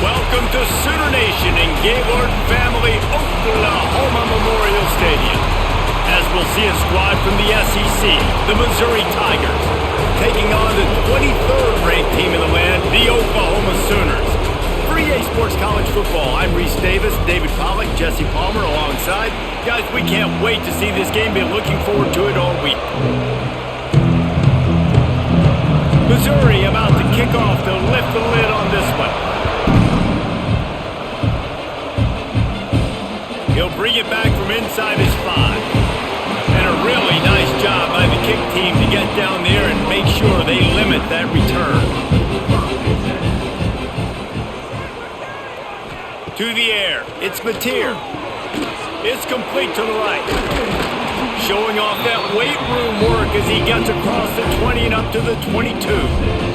Welcome to Sooner Nation in Gaylord Family Oklahoma Memorial Stadium. As we'll see a squad from the SEC, the Missouri Tigers, taking on the 23rd ranked team in the land, the Oklahoma Sooners. For EA Sports College Football, I'm Reese Davis, David Pollack, Jesse Palmer alongside. Guys, we can't wait to see this game. Been looking forward to it all week. Missouri about to kick off. They'll lift the lid on this one. He'll bring it back from inside his 5. And a really nice job by the kick team to get down there and make sure they limit that return. To the air, it's Mateer. It's complete to the right. Showing off that weight room work as he gets across the 20 and up to the 22.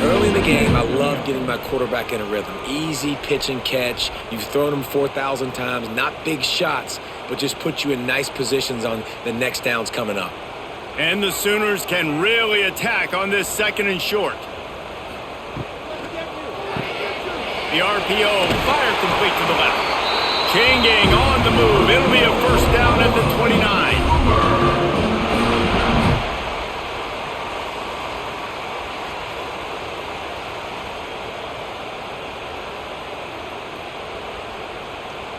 Early in the game, I love getting my quarterback in a rhythm. Easy pitch and catch. You've thrown him 4,000 times. Not big shots, but just put you in nice positions on the next downs coming up. And the Sooners can really attack on this 2nd and short. The RPO, fire complete to the left. Changing on the move. It'll be a first down at the 29.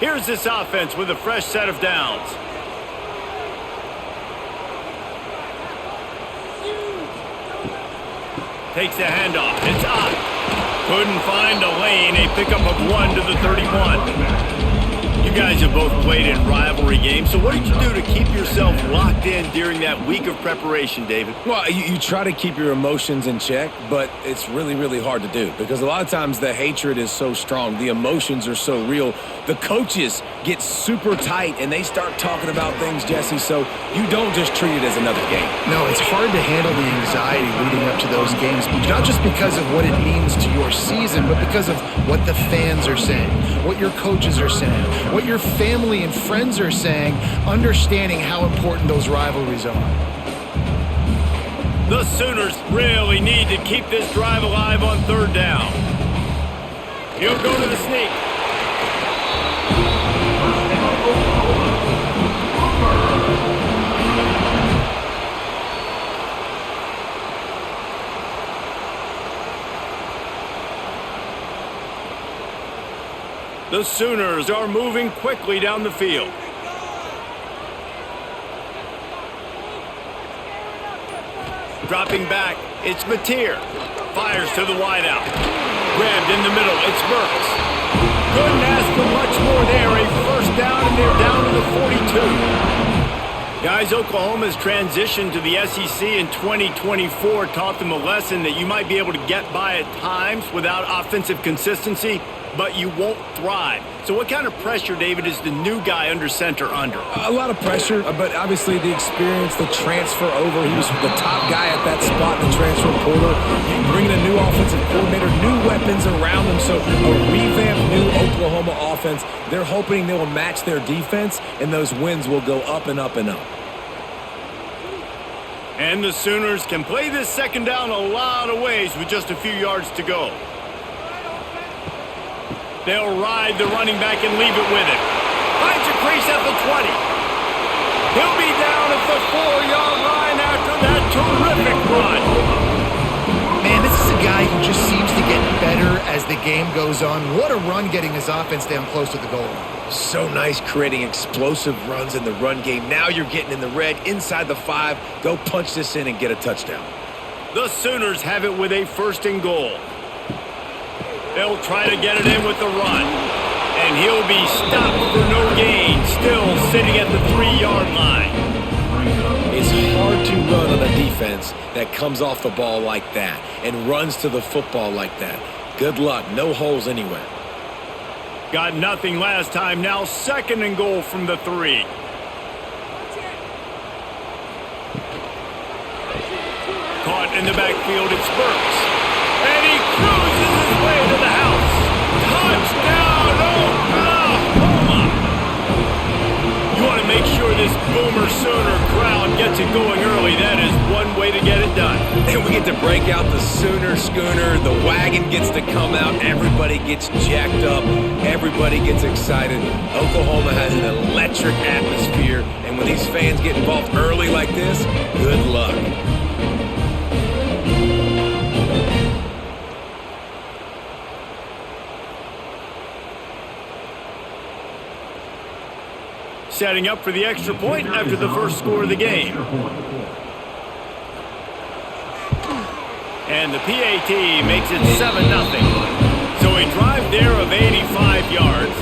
Here's this offense with a fresh set of downs. Takes the handoff. It's out. Couldn't find a lane. A pickup of 1 to the 31. You guys have both played in rivalry games, so what did you do to keep yourself locked in during that week of preparation, David? Well, you try to keep your emotions in check, but it's really, really hard to do because a lot of times the hatred is so strong. The emotions are so real. The coaches get super tight, and they start talking about things, Jesse, so you don't just treat it as another game. No, it's hard to handle the anxiety leading up to those games, not just because of what it means to your season, but because of what the fans are saying, what your coaches are saying, what your family and friends are saying, understanding how important those rivalries are. The Sooners really need to keep this drive alive on 3rd down. He'll go to the sneak. The Sooners are moving quickly down the field. Dropping back, it's Mateer. Fires to the wideout. Grabbed in the middle, it's Burks. Couldn't ask for much more there. A first down, and they're down to the 42. Guys, Oklahoma's transition to the SEC in 2024 taught them a lesson that you might be able to get by at times without offensive consistency, but you won't thrive. So what kind of pressure, David, is the new guy under center under? A lot of pressure, but obviously the experience, the transfer over. He was the top guy at that spot in the transfer portal. Bringing a new offensive coordinator, new weapons around him. So a revamped new Oklahoma offense. They're hoping they will match their defense, and those wins will go up and up and up. And the Sooners can play this 2nd down a lot of ways with just a few yards to go. They'll ride the running back and leave it with him. Finds a crease at the 20. He'll be down at the 4-yard line after that terrific run. Man, this is a guy who just seems to get better as the game goes on. What a run getting his offense down close to the goal line. So nice creating explosive runs in the run game. Now you're getting in the red inside the 5. Go punch this in and get a touchdown. The Sooners have it with a 1st and goal. They'll try to get it in with the run. And he'll be stopped for no gain, still sitting at the 3-yard line. It's hard to run on a defense that comes off the ball like that and runs to the football like that. Good luck. No holes anywhere. Got nothing last time. Now 2nd and goal from the 3. Caught in the backfield, it's Burks. And he cruises his way to the house. Touchdown, Oklahoma! You want to make sure this Boomer Sooner crowd gets it going early. That is one way to get it done. And we get to break out the Sooner schooner. The wagon gets gets to come out. Everybody gets jacked up. Everybody gets excited. Oklahoma has an electric atmosphere, and when these fans get involved early like this, good luck. Setting up for the extra point after the first score of the game. And the PAT makes it 7-0. So a drive there of 85 yards,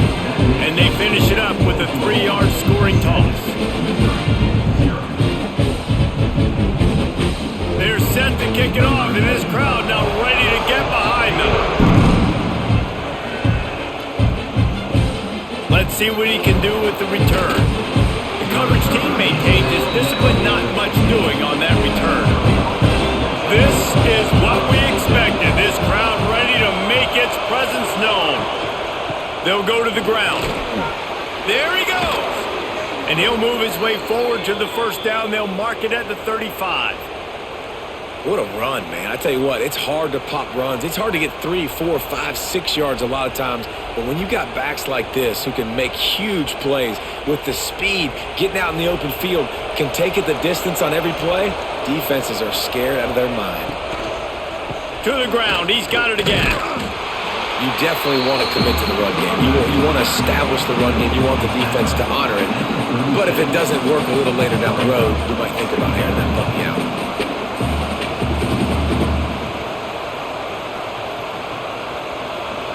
and they finish it up with a 3-yard scoring toss. They're set to kick it off, and this crowd now ready to get behind them. Let's see what he can do with the return. The coverage team maintains his discipline, not much doing on that return. This is what we expected. This crowd ready to make its presence known. They'll go to the ground. There he goes. And he'll move his way forward to the first down. They'll mark it at the 35. What a run, man. I tell you what, it's hard to pop runs. It's hard to get 3, 4, 5, 6 yards a lot of times. But when you got backs like this who can make huge plays with the speed, getting out in the open field, can take it the distance on every play, defenses are scared out of their mind. To the ground. He's got it again. You definitely want to commit to the run game. You want to establish the run game. You want the defense to honor it. But if it doesn't work a little later down the road, you might think about airing that puppy out.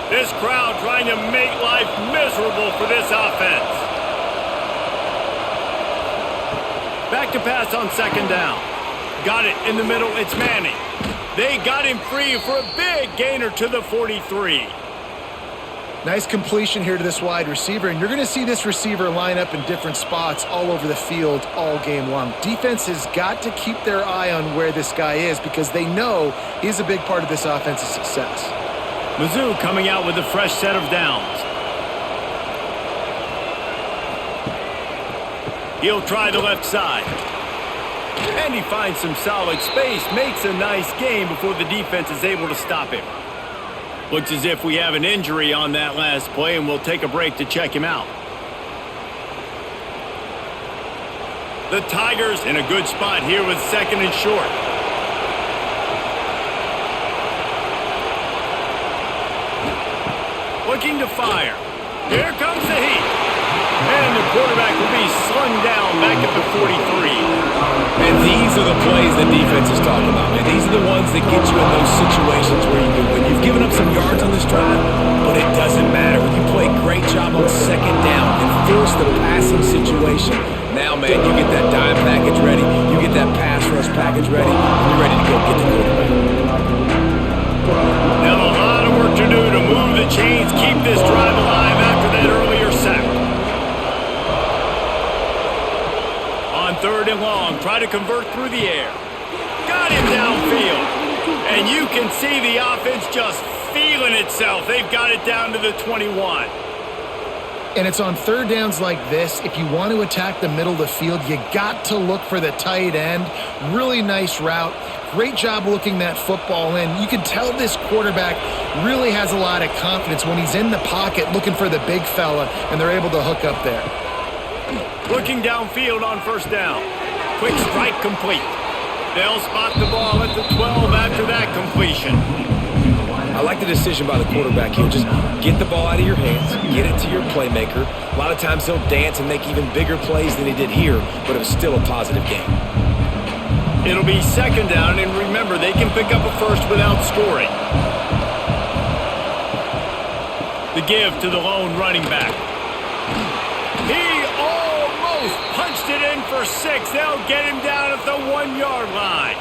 This crowd trying to make life miserable for this offense. Back to pass on second down. Got it in the middle. It's Manning. They got him free for a big gainer to the 43. Nice completion here to this wide receiver, and you're going to see this receiver line up in different spots all over the field all game long. Defense has got to keep their eye on where this guy is because they know he's a big part of this offense's success. Mizzou coming out with a fresh set of downs. He'll try the left side. And he finds some solid space, makes a nice gain before the defense is able to stop him. Looks as if we have an injury on that last play, and we'll take a break to check him out. The Tigers in a good spot here with second and short. Looking to fire. Here comes the heat. And the quarterback will be slung down back at the 43. And these are the plays the defense is talking about, man. These are the ones that get you in those situations where when you've given up some yards on this drive, but it doesn't matter. When you play a great job on second down and force the passing situation, now, man, you get that dime package ready, you get that pass rush package ready, and you're ready to go get the quarterback. Now a lot of work to do to move the chains, keep this drive alive after that earlier sack. On third and long, try to convert through the air. Got him downfield. And you can see the offense just feeling itself. They've got it down to the 21. And it's on third downs like this. If you want to attack the middle of the field, you got to look for the tight end. Really nice route. Great job looking that football in. You can tell this quarterback really has a lot of confidence when he's in the pocket looking for the big fella, and they're able to hook up there. Looking downfield on first down. Quick strike complete. They'll spot the ball at the 12 after that completion. I like the decision by the quarterback here. Just get the ball out of your hands, get it to your playmaker. A lot of times he'll dance and make even bigger plays than he did here, but it was still a positive game. It'll be second down, and remember, they can pick up a first without scoring. The give to the lone running back. He almost punched it in for 6. They'll get him down at the 1-yard line.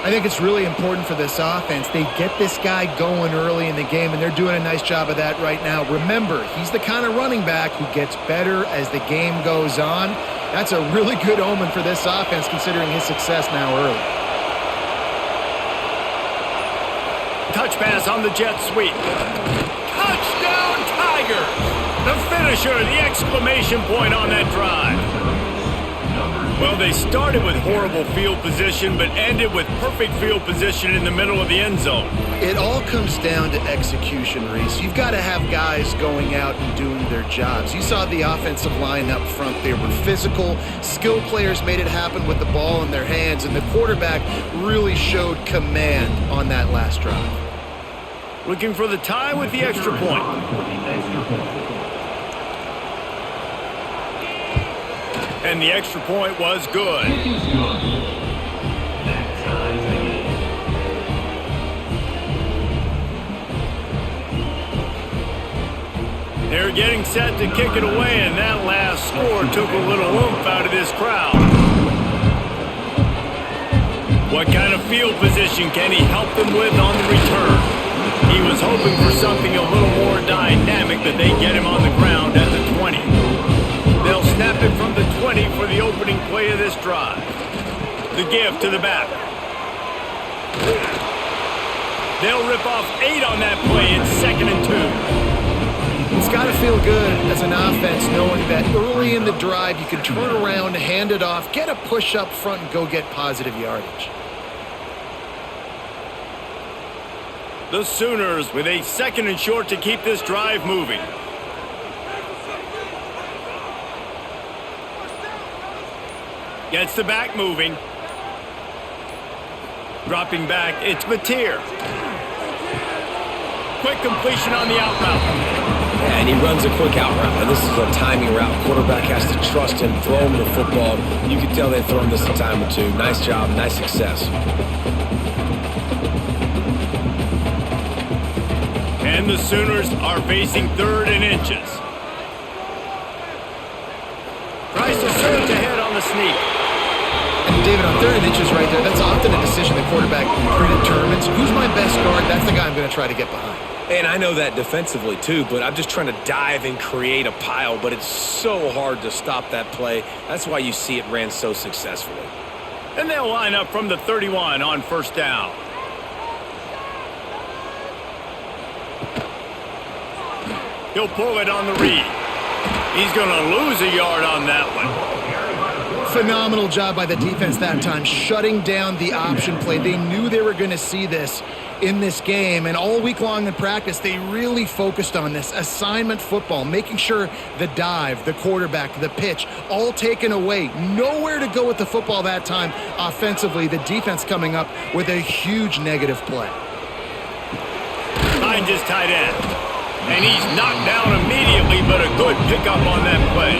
I think it's really important for this offense. They get this guy going early in the game, and they're doing a nice job of that right now. Remember, he's the kind of running back who gets better as the game goes on. That's a really good omen for this offense, considering his success now early. Touch pass on the jet sweep. Touchdown, Tigers! The finisher, the exclamation point on that drive. Well, they started with horrible field position, but ended with perfect field position in the middle of the end zone. It all comes down to execution, Reese. You've got to have guys going out and doing their jobs. You saw the offensive line up front. They were physical. Skill players made it happen with the ball in their hands, and the quarterback really showed command on that last drive. Looking for the tie with the extra point. And the extra point was good. They're getting set to kick it away, and that last score took a little oomph out of this crowd. What kind of field position can he help them with on the return? He was hoping for something a little more dynamic, but they get him on the ground at the 20. They'll snap it from the 20 for the opening play of this drive. The give to the back. They'll rip off 8 on that play. It's 2nd and 2. It's got to feel good as an offense knowing that early in the drive you can turn around, hand it off, get a push up front, and go get positive yardage. The Sooners with a 2nd and short to keep this drive moving. Gets the back moving. Dropping back, it's Mateer. Quick completion on the out route. Yeah, and he runs a quick out route. And this is a timing route. Quarterback has to trust him, throw him the football. You can tell they've thrown this a time or two. Nice job, nice success. And the Sooners are facing 3rd and inches. Tries to surge ahead on the sneak. And David, on 3rd and inches right there, that's often a decision the quarterback predetermines. Who's my best guard? That's the guy I'm going to try to get behind. And I know that defensively too, but I'm just trying to dive and create a pile, but it's so hard to stop that play. That's why you see it ran so successfully. And they'll line up from the 31 on 1st down. He'll pull it on the read. He's going to lose a yard on that one. Phenomenal job by the defense that time, shutting down the option play. They knew they were going to see this in this game, and all week long in practice, they really focused on this assignment football, making sure the dive, the quarterback, the pitch, all taken away. Nowhere to go with the football that time offensively. The defense coming up with a huge negative play. Finds his tight end. And he's knocked down immediately, but a good pickup on that play.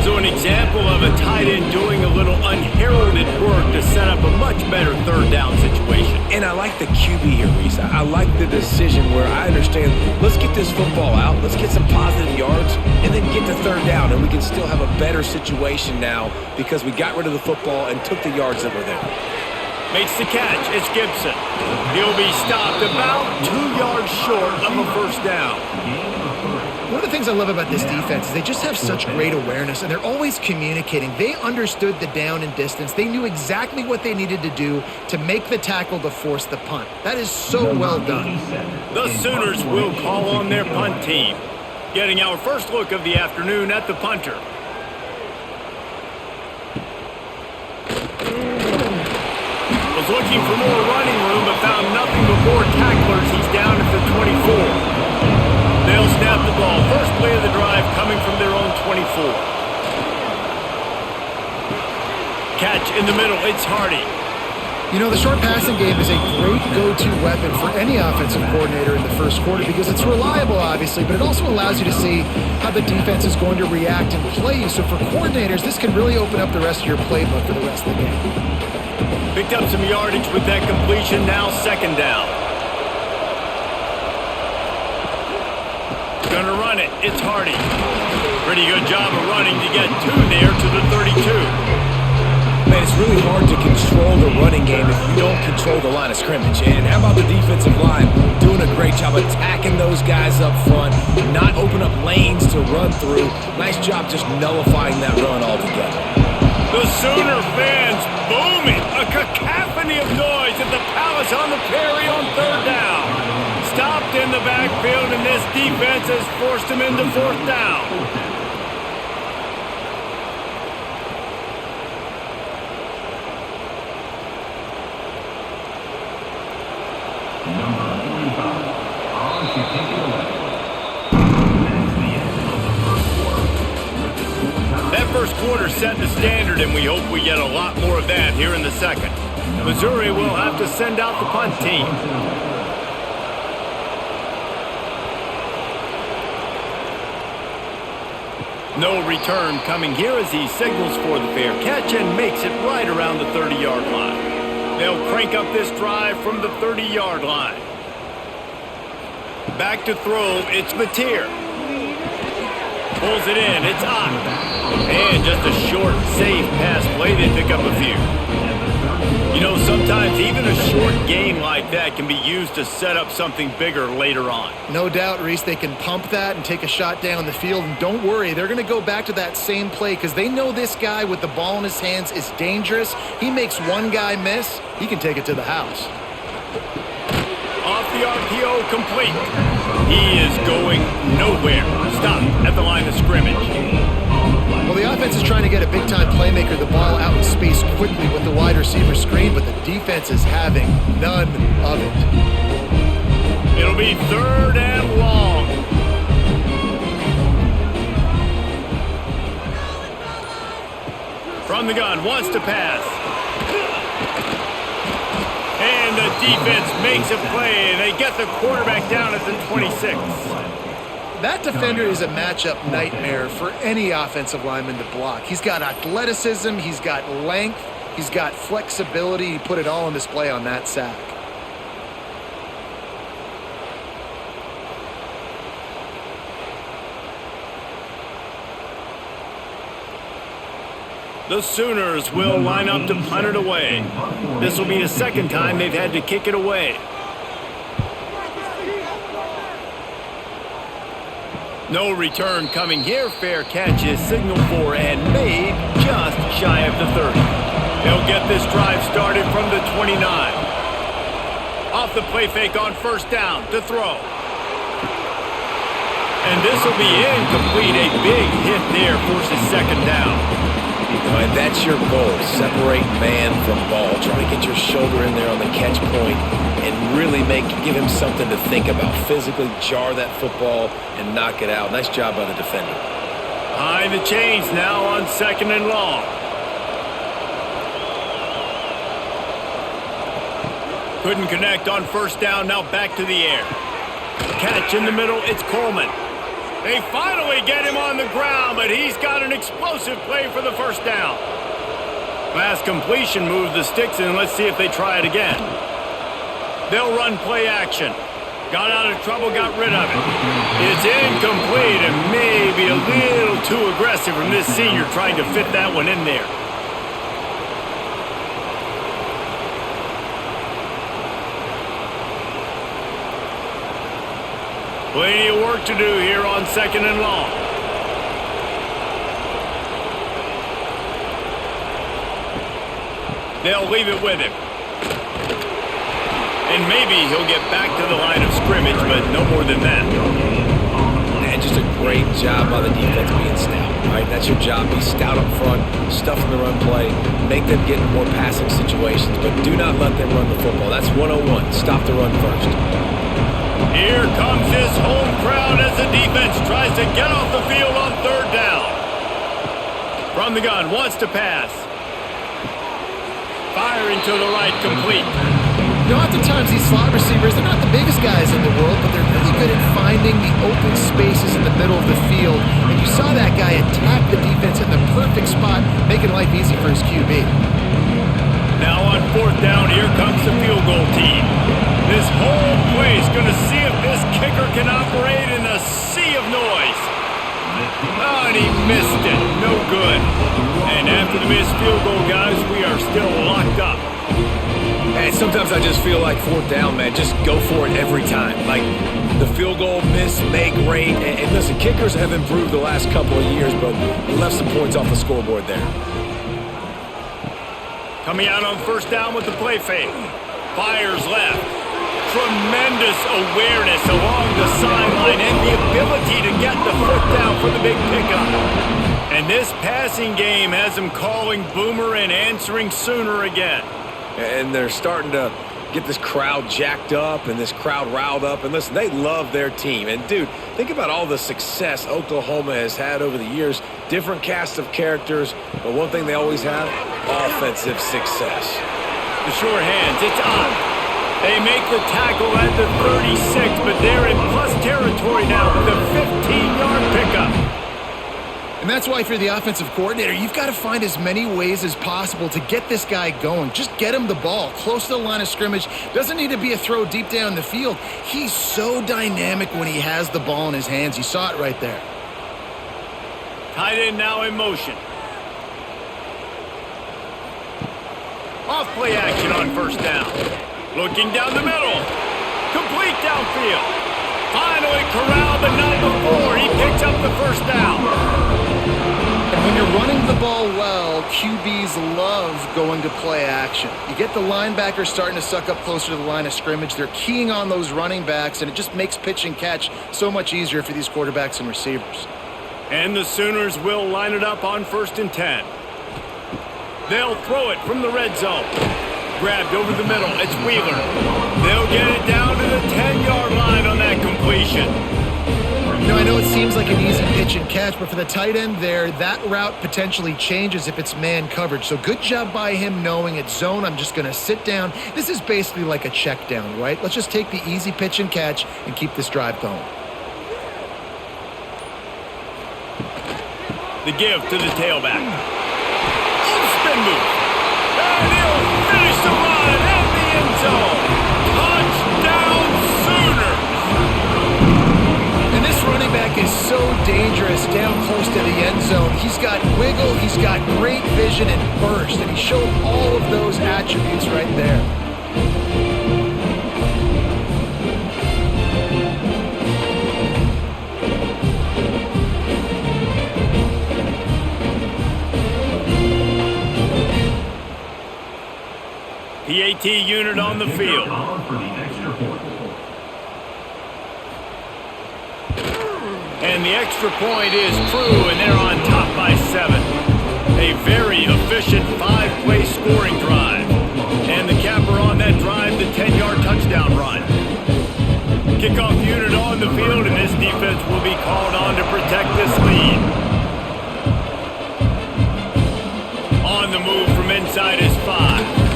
So an example of a tight end doing a little unheralded work to set up a much better 3rd down situation. And I like the QB here, Reese. I like the decision where I understand, let's get this football out, let's get some positive yards, and then get to 3rd down, and we can still have a better situation now because we got rid of the football and took the yards that were there. Makes the catch. It's Gibson. He'll be stopped about 2 yards short of a 1st down. One of the things I love about this defense is they just have such great awareness, and they're always communicating. They understood the down and distance. They knew exactly what they needed to do to make the tackle to force the punt. That is so well done. The Sooners will call on their punt team. Getting our first look of the afternoon at the punter. Was looking for more running room, but found nothing but more tacklers. He's down at the 24. They'll snap the ball. First play of the drive coming from their own 24. Catch in the middle. It's Hardy. You know, the short passing game is a great go-to weapon for any offensive coordinator in the first quarter because it's reliable, obviously, but it also allows you to see how the defense is going to react and play you. So for coordinators, this can really open up the rest of your playbook for the rest of the game. Picked up some yardage with that completion. Now 2nd down. Gonna run it. It's Hardy. Pretty good job of running to get 2 there to the 32. Man, it's really hard to control the running game if you don't control the line of scrimmage. And how about the defensive line doing a great job attacking those guys up front, not open up lanes to run through. Nice job just nullifying that run altogether. The Sooner fans booming. A cacophony of noise at the Palace on the Prairie on 3rd down. Stopped in the backfield, and this defense has forced him into 4th down. That first quarter set the standard, and we hope we get a lot more of that here in the second. Missouri will have to send out the punt team. No return coming here as he signals for the fair catch and makes it right around the 30-yard line. They'll crank up this drive from the 30-yard line. Back to throw, it's Mateer. Pulls it in, it's up. And just a short, safe pass play, they pick up a few. You know, sometimes even a short gain like that can be used to set up something bigger later on. No doubt, Reese, they can pump that and take a shot down the field. And don't worry, they're going to go back to that same play because they know this guy with the ball in his hands is dangerous. He makes one guy miss, he can take it to the house. Off the RPO, complete. He is going nowhere. Stop at the line of scrimmage. Well, the offense is trying to get a big-time playmaker the ball out in space quickly with the wide receiver screen, but the defense is having none of it. It'll be 3rd and long. From the gun, wants to pass. And the defense makes a play. They get the quarterback down at the 26. That defender is a matchup nightmare for any offensive lineman to block. He's got athleticism, he's got length, he's got flexibility. He put it all on display on that sack. The Sooners will line up to punt it away. This will be the second time they've had to kick it away. No return coming here. Fair catch is signaled for and made just shy of the 30. They'll get this drive started from the 29. Off the play fake on 1st down to throw. And this will be incomplete. A big hit there forces 2nd down. And that's your goal. Separate man from ball. Try to get your shoulder in there on the catch point and really give him something to think about. Physically jar that football and knock it out. Nice job by the defender. Behind the chains now on 2nd and long. Couldn't connect on 1st down. Now back to the air. Catch in the middle. It's Coleman. They finally get him on the ground, but he's got an explosive play for the 1st down. Last completion moved the sticks in. Let's see if they try it again. They'll run play action. Got out of trouble, got rid of it. It's incomplete and maybe a little too aggressive from this senior trying to fit that one in there. Plenty of work to do here on 2nd and long. They'll leave it with him. And maybe he'll get back to the line of scrimmage, but no more than that. And just a great job by the defense being stout. Right? That's your job. Be stout up front, stuff in the run play, make them get in more passing situations, but do not let them run the football. That's 101. Stop the run first. Here comes his home crowd as the defense tries to get off the field on 3rd down. From the gun, wants to pass. Firing to the right, complete. You know, oftentimes these slot receivers, they're not the biggest guys in the world, but they're really good at finding the open spaces in the middle of the field. And you saw that guy attack the defense in the perfect spot, making life easy for his QB. Now on 4th down, here comes the field goal team. This whole place going to see if this kicker can operate in a sea of noise. Oh, and he missed it. No good. And after the missed field goal, guys, we are still locked up. And sometimes I just feel like 4th down, man, just go for it every time. Like the field goal miss, make great. And listen, kickers have improved the last couple of years, but left some points off the scoreboard there. Coming out on 1st down with the play fake. Fires left. Tremendous awareness along the sideline and the ability to get the foot down for the big pickup. And this passing game has him calling Boomer and answering Sooner again. And they're starting to get this crowd jacked up and this crowd riled up. And listen, they love their team. And, dude, think about all the success Oklahoma has had over the years. Different cast of characters, but one thing they always have, offensive success. The sure hands, it's up. They make the tackle at the 36, but they're in plus territory now with a 15-yard pickup. And that's why if you're the offensive coordinator, you've got to find as many ways as possible to get this guy going. Just get him the ball close to the line of scrimmage. Doesn't need to be a throw deep down the field. He's so dynamic when he has the ball in his hands. You saw it right there. Tight end now in motion. Off play action on first down. Looking down the middle. Complete downfield. Finally corralled, but not before. He picks up the first down. And when you're running the ball well, QBs love going to play action. You get the linebackers starting to suck up closer to the line of scrimmage. They're keying on those running backs, and it just makes pitch and catch so much easier for these quarterbacks and receivers. And the Sooners will line it up on 1st and 10. They'll throw it from the red zone. Grabbed over the middle. It's Wheeler. They'll get it down to the 10-yard line on that completion. You know, I know it seems like an easy pitch and catch, but for the tight end there, that route potentially changes if it's man coverage. So good job by him knowing it's zone. I'm just going to sit down. This is basically like a check down, right? Let's just take the easy pitch and catch and keep this drive going. The give to the tailback. Spin move. And he'll finish the run at the end zone. Touchdown Sooners. And this running back is so dangerous down close to the end zone. He's got wiggle, he's got great vision and burst, and he showed all of those attributes right there. PAT unit on the field. And the extra point is true, and they're on top by 7. A very efficient 5-play scoring drive. And the capper on that drive, the 10-yard touchdown run. Kickoff unit on the field, and this defense will be called on to protect this lead. On the move from inside is 5.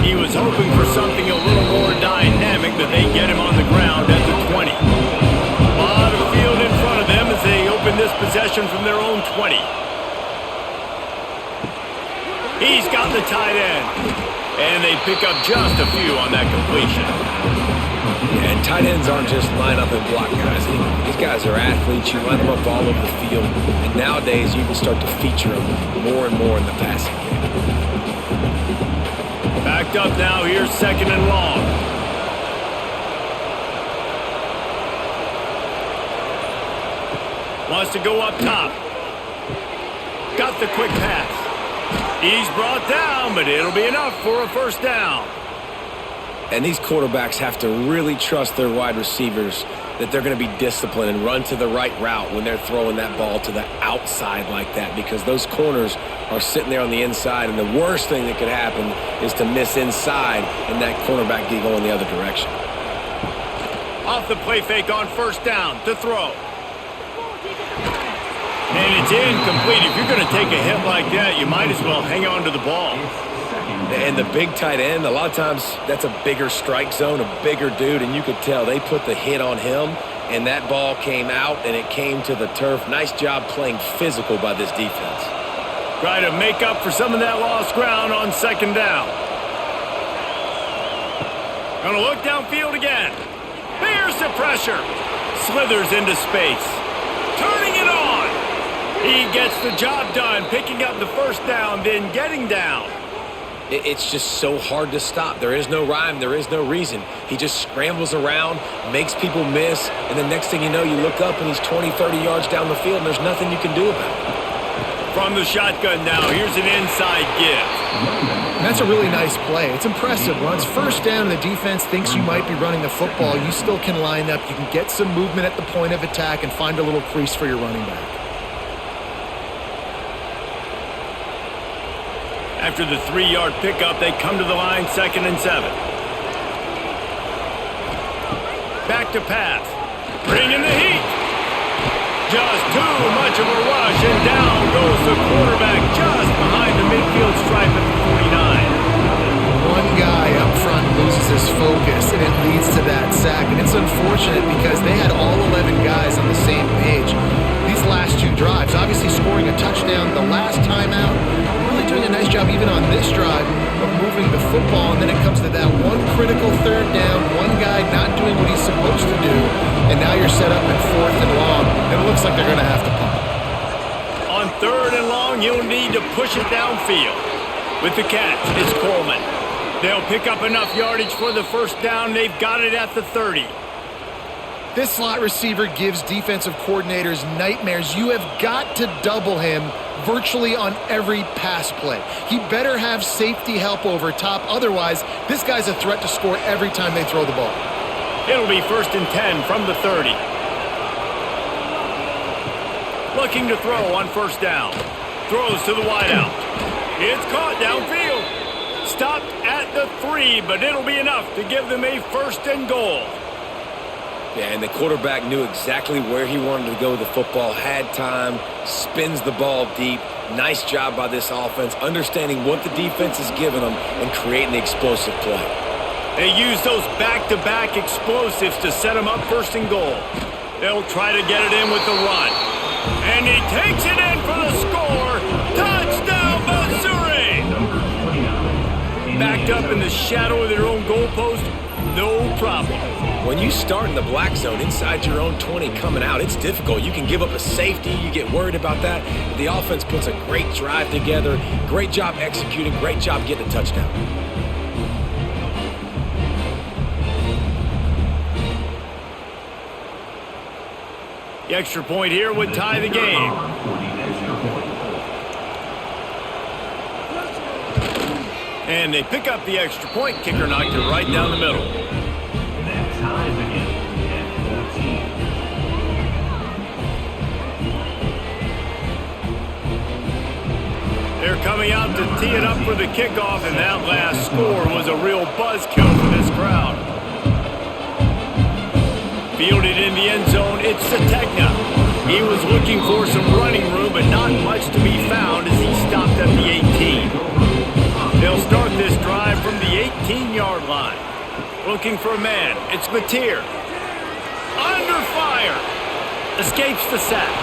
He was hoping for something a little more dynamic, but they get him on the ground at the 20. A lot of field in front of them as they open this possession from their own 20. He's got the tight end. And they pick up just a few on that completion. Yeah, and tight ends aren't just line up and block guys. These guys are athletes. You line them up all over the field. And nowadays, you can start to feature them more and more in the passing game. Backed up now, here's 2nd and long. Wants to go up top. Got the quick pass. He's brought down, but it'll be enough for a first down. And these quarterbacks have to really trust their wide receivers that they're going to be disciplined and run to the right route when they're throwing that ball to the outside like that, because those corners are sitting there on the inside, and the worst thing that could happen is to miss inside and that cornerback get going the other direction. Off the play fake on first down to throw. And it's incomplete. If you're going to take a hit like that, you might as well hang on to the ball. And the big tight end, a lot of times that's a bigger strike zone, a bigger dude, and you could tell they put the hit on him, and that ball came out, and it came to the turf. Nice job playing physical by this defense. Try to make up for some of that lost ground on 2nd down. Gonna look downfield again. There's the pressure. Slithers into space. Turning it on. He gets the job done, picking up the first down, then getting down. It's just so hard to stop. There is no rhyme. There is no reason. He just scrambles around, makes people miss, and the next thing you know, you look up and he's 20, 30 yards down the field, and there's nothing you can do about it. From the shotgun now, here's an inside give. And that's a really nice play. It's impressive. When it's first down and the defense thinks you might be running the football, you still can line up. You can get some movement at the point of attack and find a little crease for your running back. After the 3-yard pickup, they come to the line, 2nd and 7. back to pass. Bringing the heat. Just too much of a rush, and down goes the quarterback just behind the midfield stripe at the 49. One guy up front loses his focus, and it leads to that sack. And it's unfortunate because they had all 11 guys on the same page. These last two drives, obviously scoring a touchdown the last time out, really doing a nice job even on this drive of moving the football, and then it comes to that one critical third down, one guy not doing what he's supposed to do, and now you're set up at 4th and long, and it looks like they're going to have to punt. On 3rd and long, you'll need to push it downfield. With the catch, it's Coleman. They'll pick up enough yardage for the first down. They've got it at the 30. This slot receiver gives defensive coordinators nightmares. You have got to double him virtually on every pass play. He better have safety help over top. Otherwise, this guy's a threat to score every time they throw the ball. It'll be 1st and 10 from the 30. Looking to throw on 1st down. Throws to the wideout. It's caught downfield. Stopped at the 3, but it'll be enough to give them a 1st and goal. Yeah, and the quarterback knew exactly where he wanted to go with the football, had time, spins the ball deep. Nice job by this offense, understanding what the defense is giving them and creating the explosive play. They use those back-to-back explosives to set them up 1st and goal. They'll try to get it in with the run. And he takes it in for the score. Touchdown, Missouri! Backed up in the shadow of their own goalpost, no problem. When you start in the black zone inside your own 20 coming out, it's difficult. You can give up a safety. You get worried about that. The offense puts a great drive together. Great job executing. Great job getting a touchdown. The extra point here would tie the game. And they pick up the extra point. Kicker knocked it right down the middle. They're coming out to tee it up for the kickoff, and that last score was a real buzzkill for this crowd. Fielded in the end zone, it's Sategna. He was looking for some running room, but not much to be found as he stopped at the 18. They'll start this drive from the 18-yard line. Looking for a man, it's Mateer. Under fire. Escapes the sack.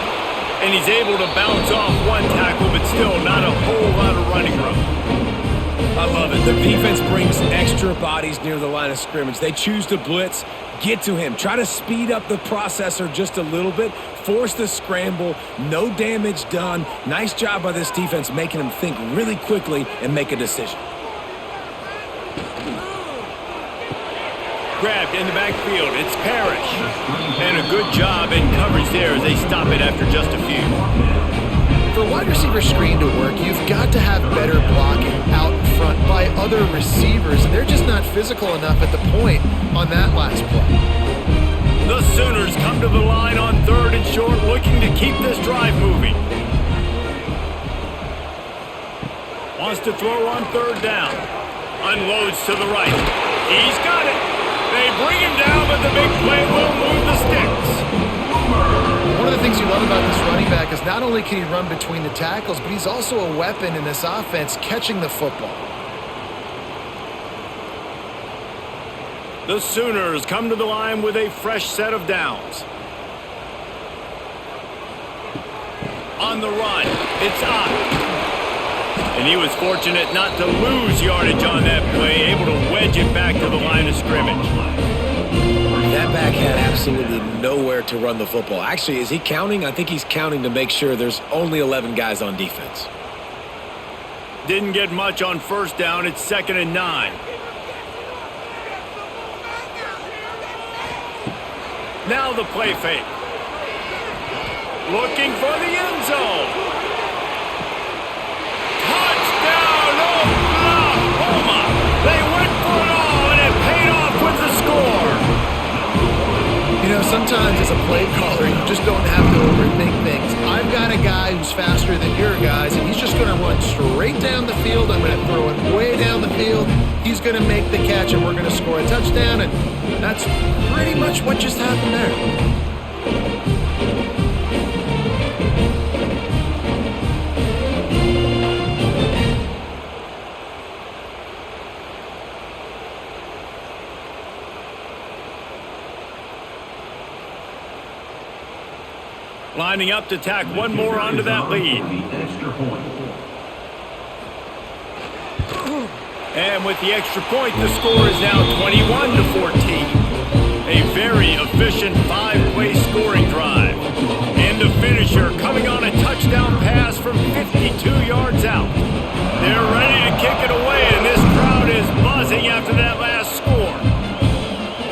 And he's able to bounce off one tackle, but still not a whole lot of running room. I love it. The defense brings extra bodies near the line of scrimmage. They choose to blitz, get to him, try to speed up the processor just a little bit, force the scramble, no damage done. Nice job by this defense making him think really quickly and make a decision. Grabbed in the backfield, it's Parrish. And a good job in coverage there as they stop it after just a few. For a wide receiver screen to work, you've got to have better blocking out in front by other receivers, and they're just not physical enough at the point on that last play. The Sooners come to the line on 3rd and short, looking to keep this drive moving. Wants to throw on 3rd down. Unloads to the right. He's got it. They bring him down, but the big play will move the sticks. One of the things you love about this running back is not only can he run between the tackles, but he's also a weapon in this offense catching the football. The Sooners come to the line with a fresh set of downs. On the run, it's up. And he was fortunate not to lose yardage on that play, able to wedge it back to the line of scrimmage. That back had absolutely nowhere to run the football. Actually, is he counting? I think he's counting to make sure there's only 11 guys on defense. Didn't get much on 1st down. It's 2nd and 9. Now the play fake. Looking for the end zone. Touchdown, Oklahoma! They went for it all, and it paid off with the score. You know, sometimes as a play caller, you just don't have to overthink things. I've got a guy who's faster than your guys, and he's just going to run straight down the field. I'm going to throw it way down the field. He's going to make the catch, and we're going to score a touchdown, and That's pretty much what just happened there. Lining up to tack one more onto that lead. And with the extra point, the score is now 21-14. A very efficient five-play scoring drive. And the finisher coming on a touchdown pass from 52 yards out. They're ready to kick it away, and this crowd is buzzing after that last score.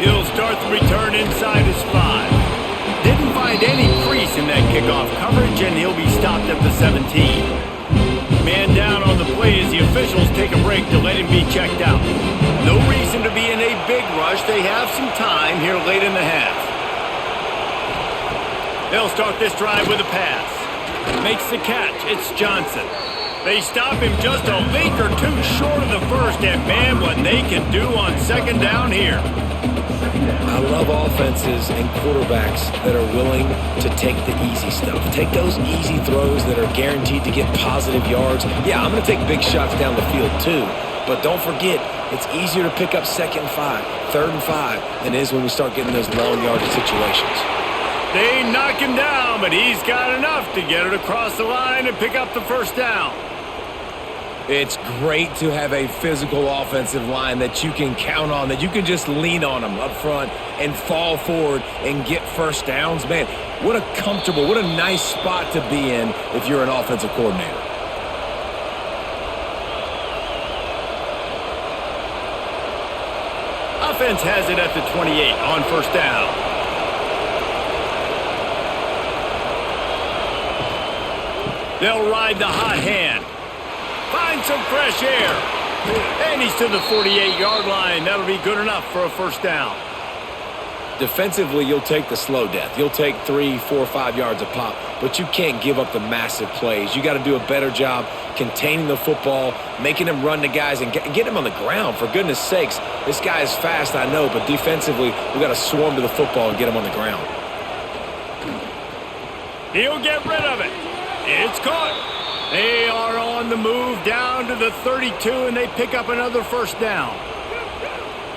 He'll start the return inside his 5. Didn't find any crease in that kickoff coverage, and he'll be stopped at the 17. Man down on the play as the officials take a break to let him be checked out. No reason to be in a big rush. They have some time here late in the half. They'll start this drive with a pass. Makes the catch. It's Johnson. They stop him just a leak or two short of the first, and man, what they can do on second down here. I love offenses and quarterbacks that are willing to take the easy stuff. Take those easy throws that are guaranteed to get positive yards. Yeah, I'm going to take big shots down the field too, but don't forget, it's easier to pick up 2nd and 5, 3rd and 5 than it is when we start getting those long yardage situations. They knock him down, but he's got enough to get it across the line and pick up the first down. It's great to have a physical offensive line that you can count on, that you can just lean on them up front and fall forward and get first downs. Man, what a comfortable, what a nice spot to be in if you're an offensive coordinator. Offense has it at the 28 on first down. They'll ride the hot hand. Find some fresh air. And he's to the 48-yard line. That'll be good enough for a first down. Defensively, you'll take the slow death. You'll take 3, 4, 5 yards a pop, but you can't give up the massive plays. You got to do a better job containing the football, making him run the guys, and get him on the ground. For goodness sakes, this guy is fast, I know, but defensively, we got to swarm to the football and get him on the ground. He'll get rid of it. It's caught. They are on the move down to the 32, and they pick up another first down.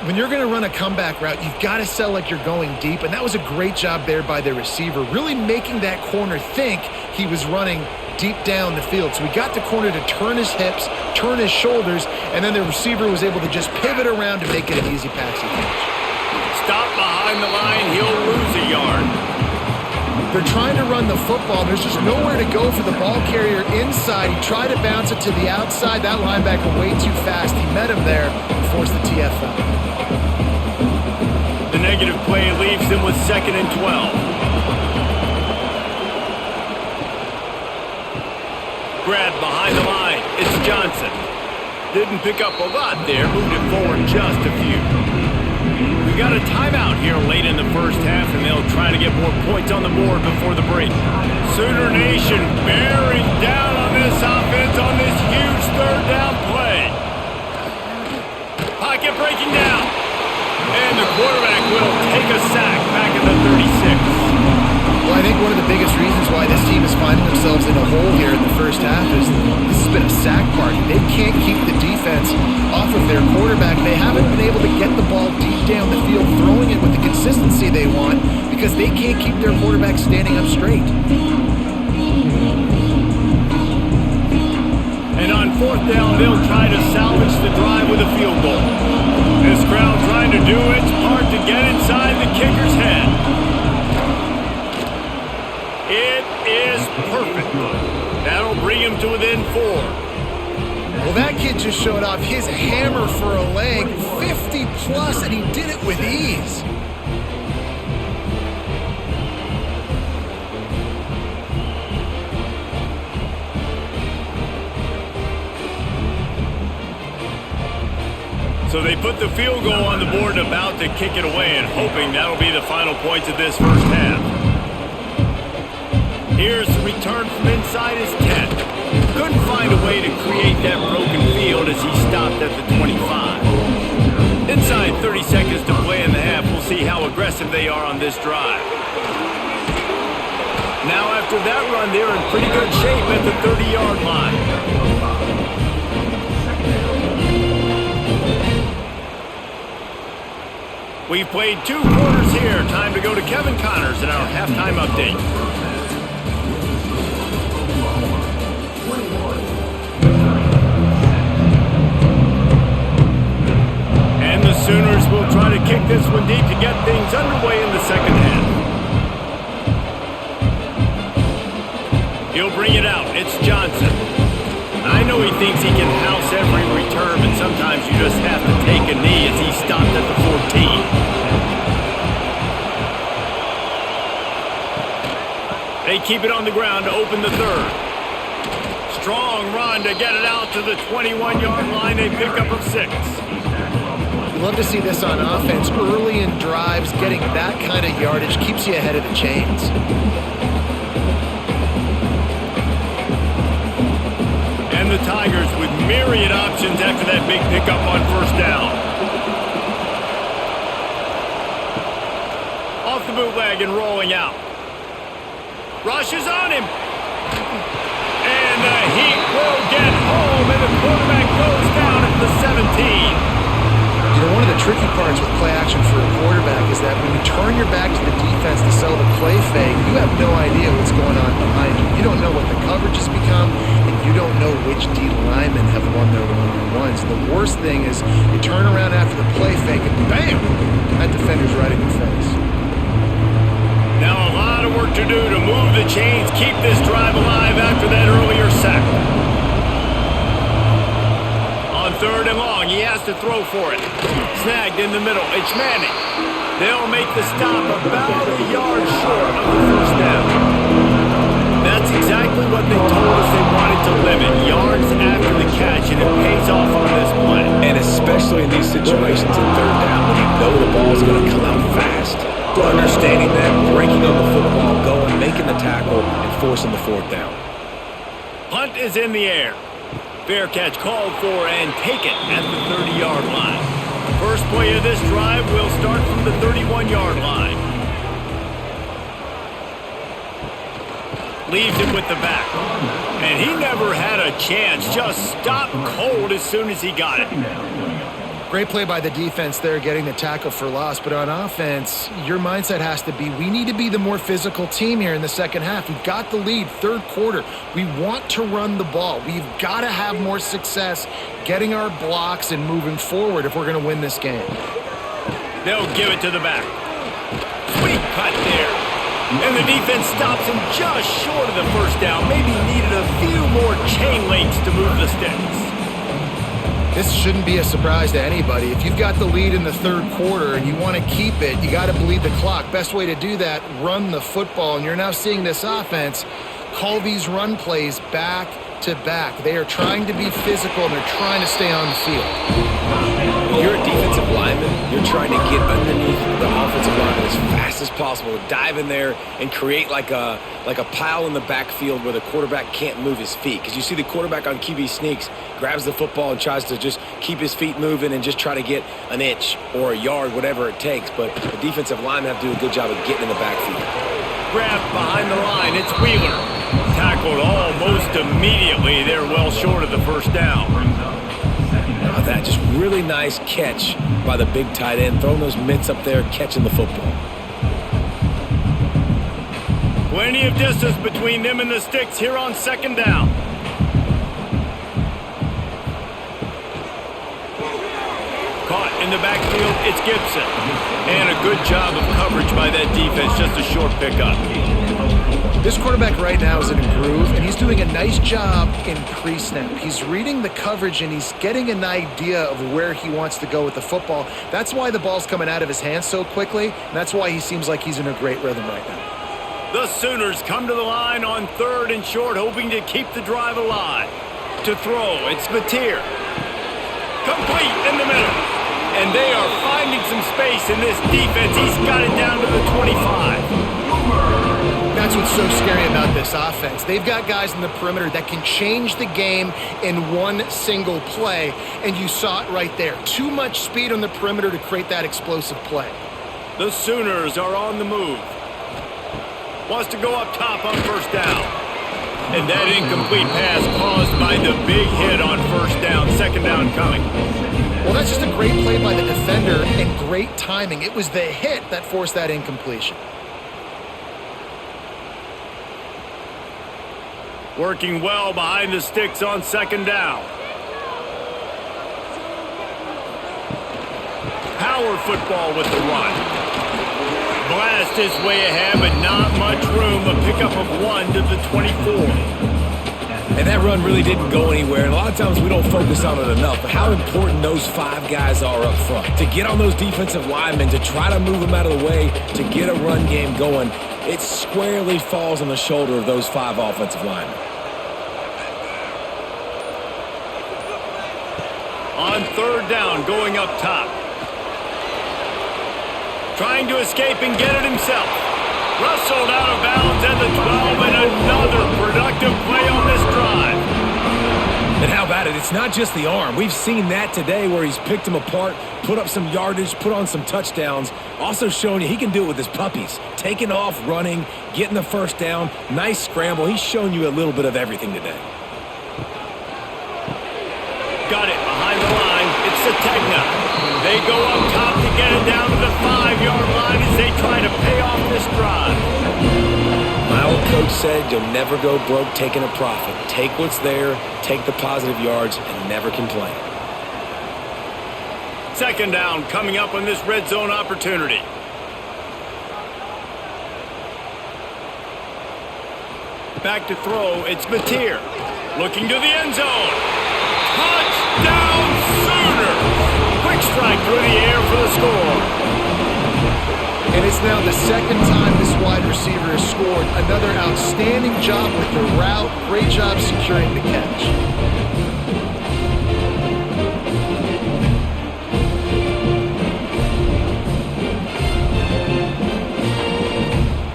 When you're going to run a comeback route, you've got to sell like you're going deep, and that was a great job there by the receiver, really making that corner think he was running deep down the field. So we got the corner to turn his hips, turn his shoulders, and then the receiver was able to just pivot around to make it an easy passing catch. Stop behind the line. He'll lose a yard. They're trying to run the football. There's just nowhere to go for the ball carrier inside. He tried to bounce it to the outside. That linebacker way too fast. He met him there and forced the TFL. The negative play leaves them with 2nd and 12. Grab behind the line. It's Johnson. Didn't pick up a lot there. Moved it forward just a few. We got a timeout here late in the first half, and they'll try to get more points on the board before the break. Sooner Nation bearing down on this offense on this huge third down play. Pocket breaking down. And the quarterback will take a sack back at the 36. Well, I think one of the biggest reasons why this team is finding themselves in a hole here in the first half is this has been a sack party. They can't keep the defense off of their quarterback. They haven't been able to get the ball deep down the field, throwing it with the consistency they want because they can't keep their quarterback standing up straight. And on fourth down, they'll try to salvage the drive with a field goal. This crowd trying to do its part to get inside the kicker's head. It is perfect. That'll bring him to within 4. Well, that kid just showed off his hammer for a leg, 50 plus, and he did it with ease. So they put the field goal on the board and about to kick it away and hoping that'll be the final points of this first half. Here's the return from inside his 10. Couldn't find a way to create that broken field as he stopped at the 25. Inside 30 seconds to play in the half. aggressive they are on this drive. Now after that run, they're in pretty good shape at the 30-yard line. We've played 2 quarters here. Time to go to Kevin Connors in our halftime update. And the Sooners will try to kick this one deep to get things underway in the second half. He'll bring it out. It's Johnson. I know he thinks he can house every return, but sometimes you just have to take a knee as he stopped at the 14. They keep it on the ground to open the third. Strong run to get it out to the 21-yard line. They pick up of 6. You love to see this on offense. Early in drives, getting that kind of yardage keeps you ahead of the chains. And the Tigers with myriad options after that big pickup on first down. Off the bootleg and rolling out. Rush is on him. And the Heat will get home, and the quarterback goes down at the 17. You know, one of the tricky parts with play action for a quarterback is that when you turn your back to the defense to sell the play fake, you have no idea what's going on behind you. You don't know what the coverage has become, and you don't know which D linemen have won their one-on-ones. The worst thing is you turn around after the play fake, and bam, that defender's right in your face. Now a lot of work to do to move the chains, keep this drive alive after that earlier sack. On 3rd and long, he has to throw for it. Snagged in the middle. It's Manning. They'll make the stop about a yard short of the first down. That's exactly what they told us they wanted to limit. Yards after the catch, and it pays off on this play. And especially in these situations in 3rd down when you know the ball's going to come out fast. Understanding that, breaking on the football, going, making the tackle, and forcing the 4th down. Punt is in the air. Fair catch called for and taken at the 30-yard line. First play of this drive will start from the 31-yard line. Leaves it with the back. And he never had a chance. Just stopped cold as soon as he got it. Great play by the defense there, getting the tackle for loss. But on offense, your mindset has to be, we need to be the more physical team here in the second half. We've got the lead, 3rd quarter. We want to run the ball. We've got to have more success getting our blocks and moving forward if we're going to win this game. They'll give it to the back. Sweet cut there. And the defense stops him just short of the first down. Maybe needed a few more chain links to move the sticks. This shouldn't be a surprise to anybody. If you've got the lead in the 3rd quarter and you want to keep it, you got to bleed the clock. Best way to do that, run the football. And you're now seeing this offense call these run plays back to back. They are trying to be physical, and they're trying to stay on the field. When you're a defensive lineman, you're trying to get underneath the offensive lineman as fast as possible, dive in there and create like a pile in the backfield where the quarterback can't move his feet. Because you see the quarterback on QB sneaks, grabs the football and tries to just keep his feet moving and just try to get an inch or a yard, whatever it takes. But the defensive linemen have to do a good job of getting in the backfield. Grabbed behind the line. It's Wheeler. Tackled almost immediately. They're well short of the first down. Now that just really nice catch by the big tight end, throwing those mitts up there, catching the football. Plenty of distance between them and the sticks here on 2nd down. Caught in the backfield, it's Gibson. And a good job of coverage by that defense, just a short pickup. This quarterback right now is in a groove, and he's doing a nice job in pre-snap. He's reading the coverage, and he's getting an idea of where he wants to go with the football. That's why the ball's coming out of his hands so quickly, and that's why he seems like he's in a great rhythm right now. The Sooners come to the line on 3rd and short, hoping to keep the drive alive. To throw, it's Mateer. Complete in the middle. And they are finding some space in this defense. He's got it down to the 25. That's what's so scary about this offense. They've got guys in the perimeter that can change the game in one single play, and you saw it right there. Too much speed on the perimeter to create that explosive play. The Sooners are on the move. Wants to go up top on first down. And that incomplete pass caused by the big hit on first down. Second down coming. Well, that's just a great play by the defender and great timing. It was the hit that forced that incompletion. Working well behind the sticks on second down. Power football with the run. Blast his way ahead, but not much room. A pickup of 1 to the 24. And that run really didn't go anywhere. And a lot of times we don't focus on it enough, but how important those 5 guys are up front. To get on those defensive linemen, to try to move them out of the way, to get a run game going, it squarely falls on the shoulder of those 5 offensive linemen. On third down, going up top. Trying to escape and get it himself. Rustled out of bounds at the 12, and another productive play on this drive. And how about it? It's not just the arm. We've seen that today where he's picked them apart, put up some yardage, put on some touchdowns. Also showing you he can do it with his puppies. Taking off, running, getting the first down. Nice scramble. He's shown you a little bit of everything today. Got it behind the line. It's Sategna. They go up top to get it down to the 5-yard line as they try to pay off this drive. My old coach said you'll never go broke taking a profit. Take what's there, take the positive yards, and never complain. Second down coming up on this red zone opportunity. Back to throw, it's Mateer. Looking to the end zone. Touchdown Sooners! Quick strike through the air for the score. And it's now the second time this wide receiver has scored. Another outstanding job with the route. Great job securing the catch.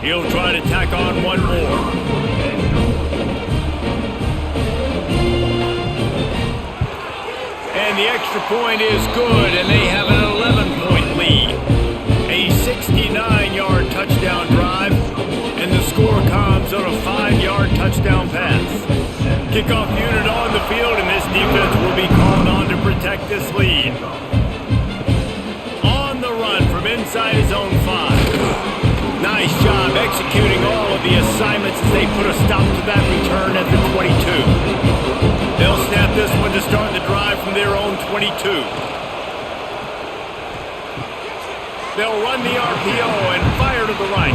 He'll try to tack on one more. And the extra point is good, and they have an 11-point lead. A 69-yard touchdown drive, and the score comes on a 5-yard touchdown pass. Kickoff unit on the field, and this defense will be called on to protect this lead. On the run from inside his own 5. Nice job executing all of the assignments as they put a stop to that return at the 22. They'll snap this one to start the drive from their own 22. They'll run the RPO and fire to the right.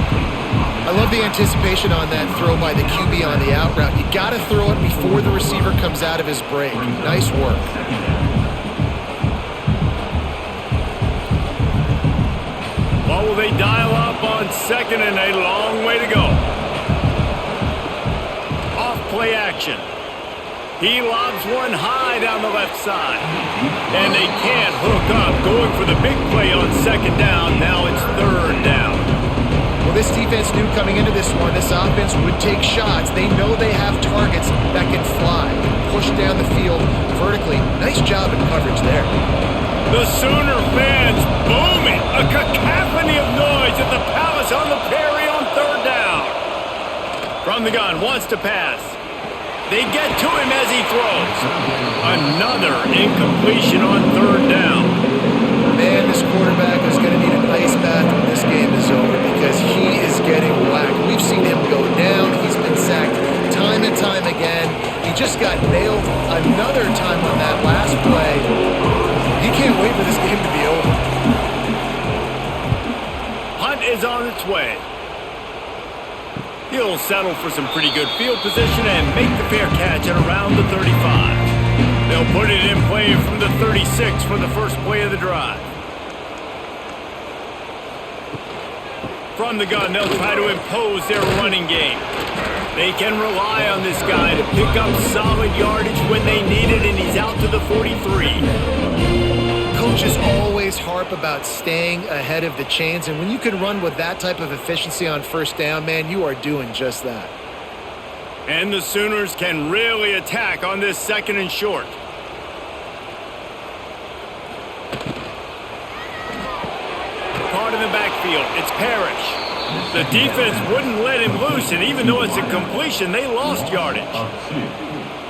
I love the anticipation on that throw by the QB on the out route. You got to throw it before the receiver comes out of his break. Nice work. What will they dial up on second and a long way to go? Off play action. He lobs one high down the left side. And they can't hook up, going for the big play on second down. Now it's third down. Well, this defense knew coming into this one, this offense would take shots. They know they have targets that can fly, push down the field vertically. Nice job in coverage there. The Sooner fans booming. A cacophony of noise at the Palace on the Prairie on third down. From the gun, wants to pass. They get to him as he throws. Another incompletion on third down. Man, this quarterback is going to need an ice bath when this game is over because he is getting whacked. We've seen him go down. He's been sacked time and time again. He just got nailed another time on that last play. He can't wait for this game to be over. Hunt is on its way. He'll settle for some pretty good field position and make the fair catch at around the 35. They'll put it in play from the 36 for the first play of the drive. From the gun, they'll try to impose their running game. They can rely on this guy to pick up solid yardage when they need it, and he's out to the 43. Coaches always harp about staying ahead of the chains, and when you can run with that type of efficiency on first down, man, you are doing just that. And the Sooners can really attack on this second and short. Caught in the backfield. Parrish. The defense wouldn't let him loose, and even though it's a completion, they lost yardage.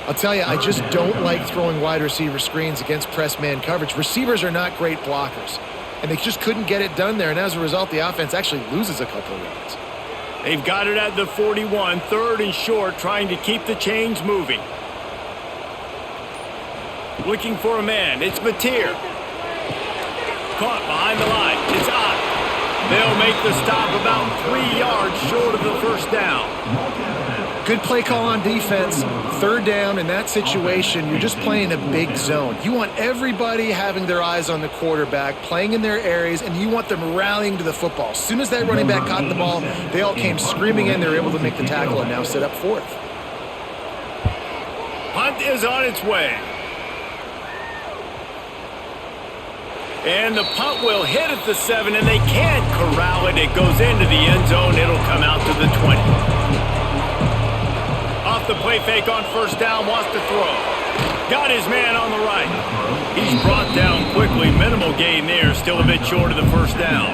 I'll tell you, I just don't like throwing wide receiver screens against press man coverage. Receivers are not great blockers, and they just couldn't get it done there, and as a result, the offense actually loses a couple of yards. They've got it at the 41, 3rd and short, trying to keep the chains moving. Looking for a man. It's Mateer. Caught behind the line. It's Ott. They'll make the stop about 3 yards short of the first down. Good play call on defense. 3rd down in that situation, you're just playing a big zone. You want everybody having their eyes on the quarterback, playing in their areas, and you want them rallying to the football. As soon as that running back caught the ball, they all came screaming in. They were able to make the tackle and now set up 4th. Punt is on its way. And the punt will hit at the 7, and they can't corral it. It goes into the end zone. It'll come out to the 20. Off the play fake on first down, wants to throw. Got his man on the right. He's brought down quickly. Minimal gain there, still a bit short of the first down.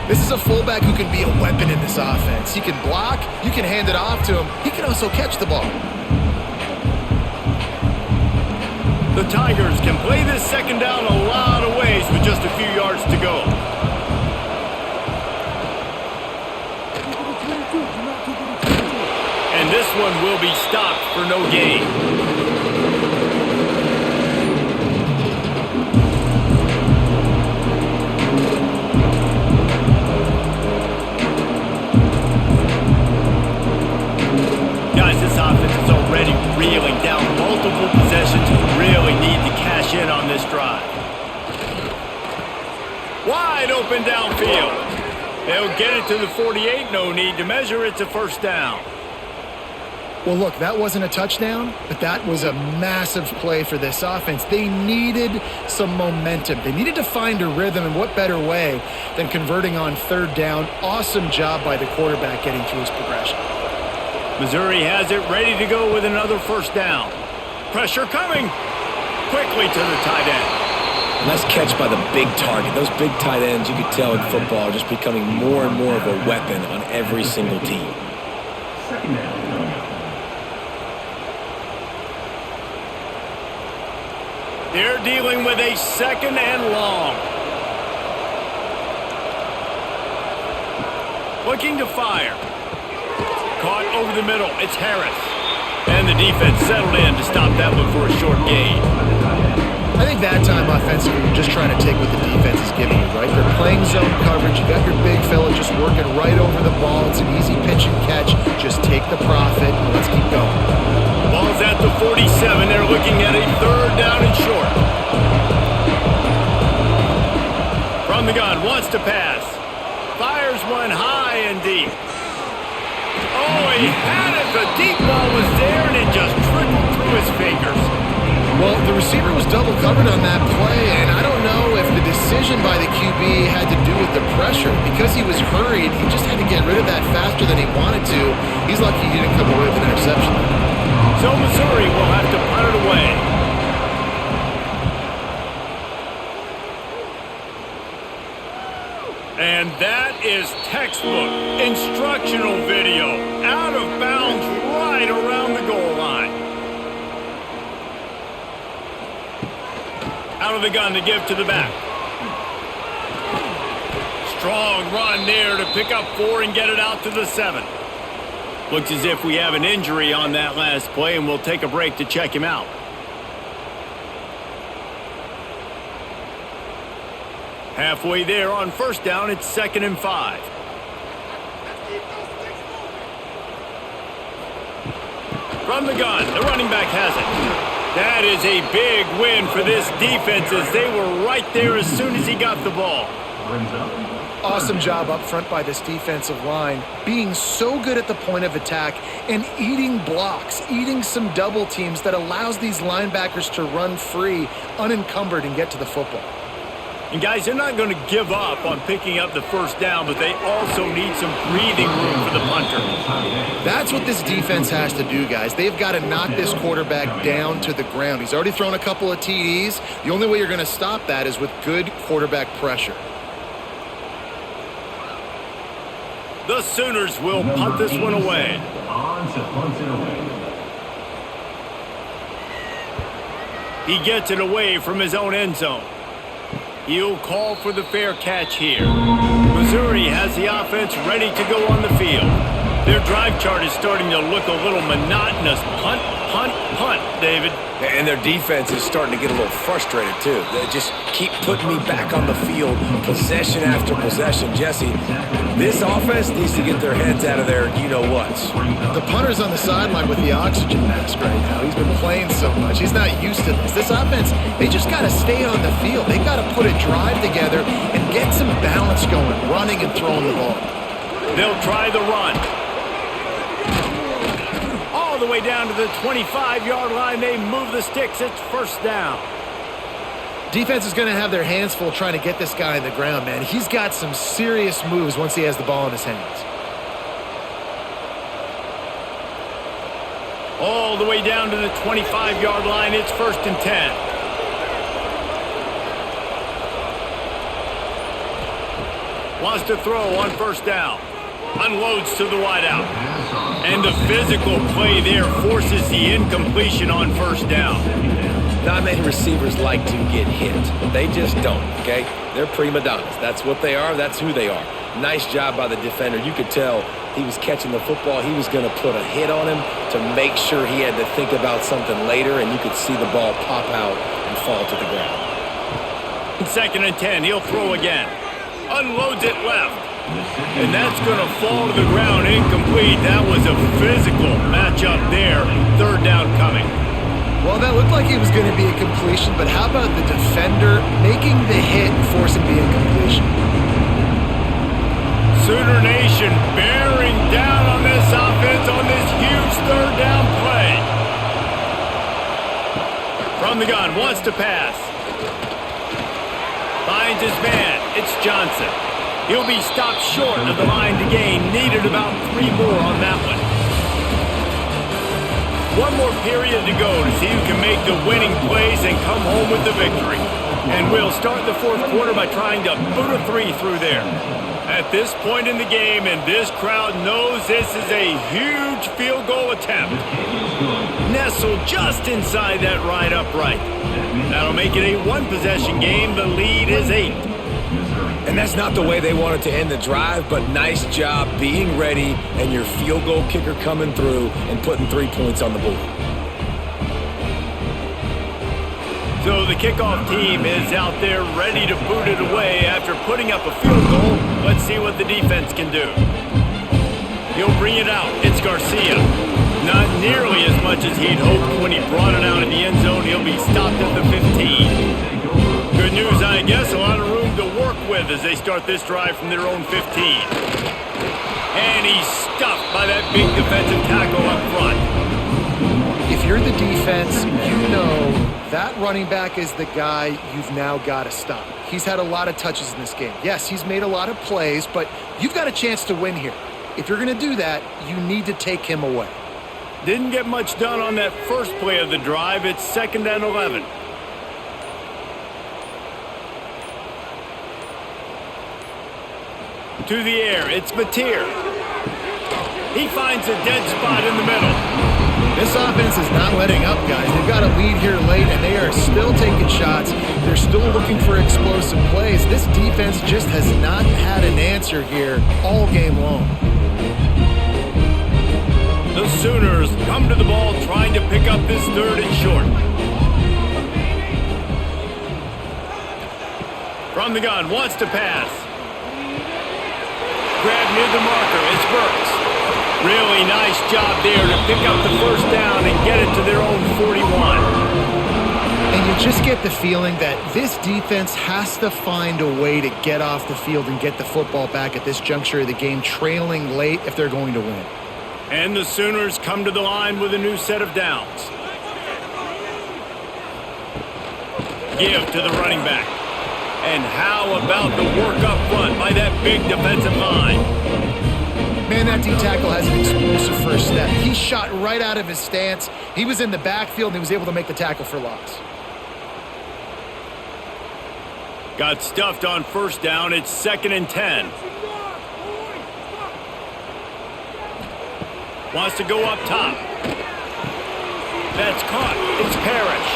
This is a fullback who can be a weapon in this offense. He can block, you can hand it off to him. He can also catch the ball. The Tigers can play this second down a lot of ways with just a few yards to go. And this one will be stopped for no gain. Guys, this offense is already reeling down multiple possessions. Really need to cash in on this drive. Wide open downfield. They'll get it to the 48. No need to measure. It's a first down. Well, look, that wasn't a touchdown, but that was a massive play for this offense. They needed some momentum. They needed to find a rhythm, and what better way than converting on 3rd down. Awesome job by the quarterback getting through his progression. Missouri has it ready to go with another first down. Pressure coming. Quickly to the tight end. Nice catch by the big target. Those big tight ends, you could tell in football, are just becoming more and more of a weapon on every single team. They're dealing with a 2nd and long. Looking to fire. Caught over the middle. It's Harris. And the defense settled in to stop that one for a short gain. I think that time offensively, you're just trying to take what the defense is giving you, right? They're playing zone coverage. You got your big fella just working right over the ball. It's an easy pitch and catch. Just take the profit and let's keep going. Ball's at the 47. They're looking at a 3rd down and short. From the gun, wants to pass. Fires one high and deep. Oh, he had it. The deep ball was there, and it just trickled through his fingers. Well, the receiver was double covered on that play, and I don't know if the decision by the QB had to do with the pressure. Because he was hurried, he just had to get rid of that faster than he wanted to. He's lucky he didn't come away with an interception. So Missouri will have to punt it away. And that is textbook instructional video. Out of bounds right around the goal line. Out of the gun to give to the back. Strong run there to pick up 4 and get it out to the 7. Looks as if we have an injury on that last play, and we'll take a break to check him out. Halfway there on first down, it's 2nd and 5. From the gun, the running back has it. That is a big win for this defense as they were right there as soon as he got the ball. Awesome job up front by this defensive line, being so good at the point of attack and eating blocks, eating some double teams that allows these linebackers to run free, unencumbered, and get to the football. And guys, they're not going to give up on picking up the first down, but they also need some breathing room for the punter. That's what this defense has to do, guys. They've got to knock this quarterback down to the ground. He's already thrown a couple of TDs. The only way you're going to stop that is with good quarterback pressure. The Sooners will punt this one away. He gets it away from his own end zone. He'll call for the fair catch here. Missouri has the offense ready to go on the field. Their drive chart is starting to look a little monotonous. Punt, punt, punt, David. And their defense is starting to get a little frustrated, too. They just keep putting me back on the field, possession after possession. Jesse, this offense needs to get their heads out of their you-know-whats. The punter's on the sideline with the oxygen mask right now. He's been playing so much. He's not used to this. This offense, they just got to stay on the field. They got to put a drive together and get some balance going, running and throwing the ball. They'll try the run. All the way down to the 25-yard line. They move the sticks. It's first down. Defense is going to have their hands full trying to get this guy in the ground, man. He's got some serious moves once he has the ball in his hands. All the way down to the 25-yard line. It's first and 10. Wants to throw on first down. Unloads to the wideout. And the physical play there forces the incompletion on first down. Not many receivers like to get hit. They just don't, okay? They're prima donnas. That's what they are. That's who they are. Nice job by the defender. You could tell he was catching the football. He was going to put a hit on him to make sure he had to think about something later, and you could see the ball pop out and fall to the ground. Second and 10. He'll throw again. Unloads it left. And that's going to fall to the ground incomplete. That was a physical matchup there. Third down coming. Well, that looked like it was going to be a completion, but how about the defender making the hit and forcing the incompletion? Sooner Nation bearing down on this offense on this huge third down play. From the gun, wants to pass. Finds his man. It's Johnson. He'll be stopped short of the line to gain. Needed about 3 more on that one. One more period to go to see who can make the winning plays and come home with the victory. And we'll start the fourth quarter by trying to boot a 3 through there. At this point in the game, and this crowd knows this is a huge field goal attempt. Nestled just inside that right upright. That'll make it a 1-possession game. The lead is 8. And that's not the way they wanted to end the drive, but nice job being ready and your field goal kicker coming through and putting 3 points on the board. So the kickoff team is out there ready to boot it away after putting up a field goal. Let's see what the defense can do. He'll bring it out. It's Garcia. Not nearly as much as he'd hoped when he brought it out in the end zone. He'll be stopped at the 15. Good news, I guess. A lot of room to work with as they start this drive from their own 15. And he's stuffed by that big defensive tackle up front. If you're the defense, you know that running back is the guy you've now got to stop. He's had a lot of touches in this game. Yes, he's made a lot of plays, but you've got a chance to win here. If you're going to do that, you need to take him away. Didn't get much done on that first play of the drive. It's 2nd and 11. To the air, it's Mateer. He finds a dead spot in the middle. This offense is not letting up, guys. They've got a lead here late, and they are still taking shots. They're still looking for explosive plays. This defense just has not had an answer here all game long. The Sooners come to the ball trying to pick up this 3rd and short. From the gun, wants to pass. Grab near the marker, it's Burks. Really nice job there to pick up the first down and get it to their own 41. And you just get the feeling that this defense has to find a way to get off the field and get the football back at this juncture of the game, trailing late if they're going to win. And the Sooners come to the line with a new set of downs. Give to the running back. And how about the work up front by that big defensive line? Man, that D-tackle has an explosive first step. He shot right out of his stance. He was in the backfield, and he was able to make the tackle for loss. Got stuffed on first down. It's 2nd and 10. Wants to go up top. That's caught. It's Parrish.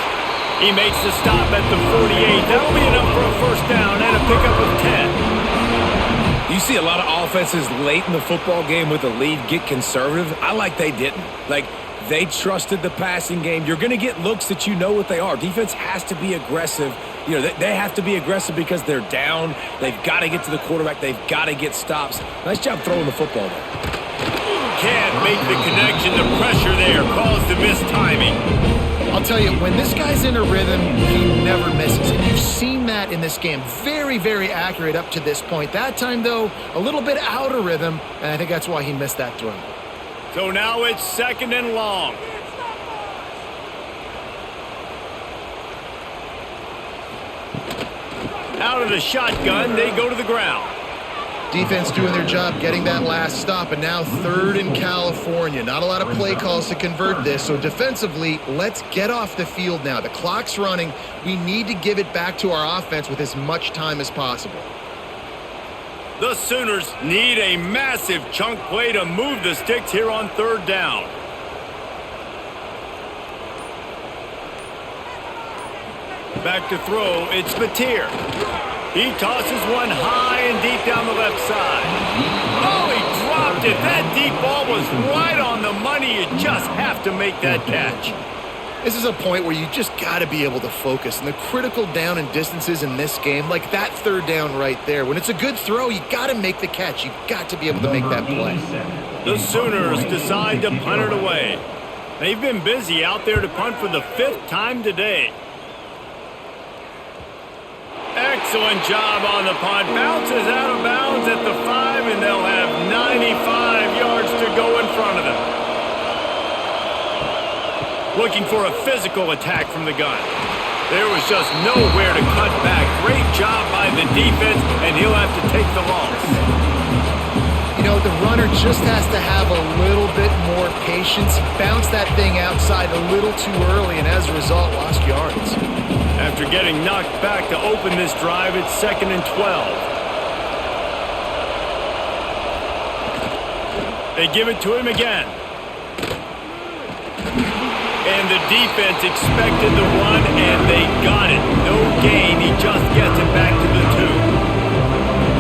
He makes the stop at the 48. That'll be enough for a first down and a pickup of 10. You see a lot of offenses late in the football game with a lead get conservative. I like they didn't. Like, they trusted the passing game. You're going to get looks that you know what they are. Defense has to be aggressive. You know, they have to be aggressive because they're down. They've got to get to the quarterback. They've got to get stops. Nice job throwing the football there. Can't make the connection. The pressure there caused the missed timing. I'll tell you, when this guy's in a rhythm, he never misses. And you've seen that in this game. Very, very accurate up to this point. That time, though, a little bit out of rhythm, and I think that's why he missed that throw. So now it's 2nd and long. Out of the shotgun, they go to the ground. Defense doing their job getting that last stop, and now 3rd in California. Not a lot of play calls to convert this, so defensively, let's get off the field now. The clock's running. We need to give it back to our offense with as much time as possible. The Sooners need a massive chunk play to move the sticks here on 3rd down. Back to throw, it's Mateer. He tosses one high and deep down the left side. Oh, he dropped it. That deep ball was right on the money. You just have to make that catch. This is a point where you just got to be able to focus. And the critical down and distances in this game, like that 3rd down right there, when it's a good throw, you got to make the catch. You got to be able to make that play. The Sooners decide to punt it away. They've been busy out there to punt for the 5th time today. Excellent job on the punt. Bounces out of bounds at the 5, and they'll have 95 yards to go in front of them. Looking for a physical attack from the gun. There was just nowhere to cut back. Great job by the defense, and he'll have to take the loss. You know, the runner just has to have a little bit more patience. He bounced that thing outside a little too early, and as a result, lost yards. After getting knocked back to open this drive, it's 2nd and 12. They give it to him again. And the defense expected the run, and they got it. No gain. He just gets it back to the 2.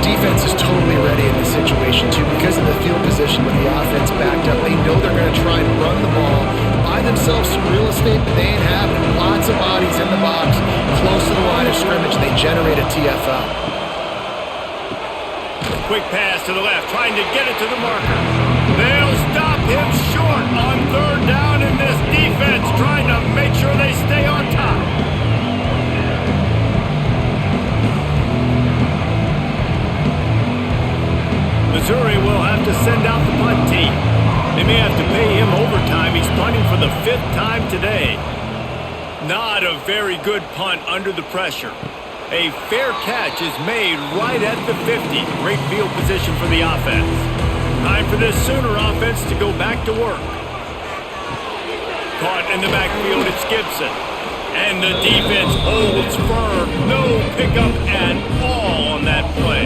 Defense is totally ready in this situation, too, because of the field position with the offense backed up. They know they're going to try and run the ball, buy themselves some real estate that they ain't having. Lots of bodies in the box, close to the line of scrimmage, and they generate a TFL. Quick pass to the left, trying to get it to the marker. They'll stop him short on 3rd down, and this defense trying to make sure they stay on top. Missouri will have to send out the punt team. They may have to pay him overtime. He's punting for the 5th time today. Not a very good punt under the pressure. A fair catch is made right at the 50. Great field position for the offense. Time for this Sooner offense to go back to work. Caught in the backfield, it's Gibson. And the defense holds firm. No pickup at all on that play.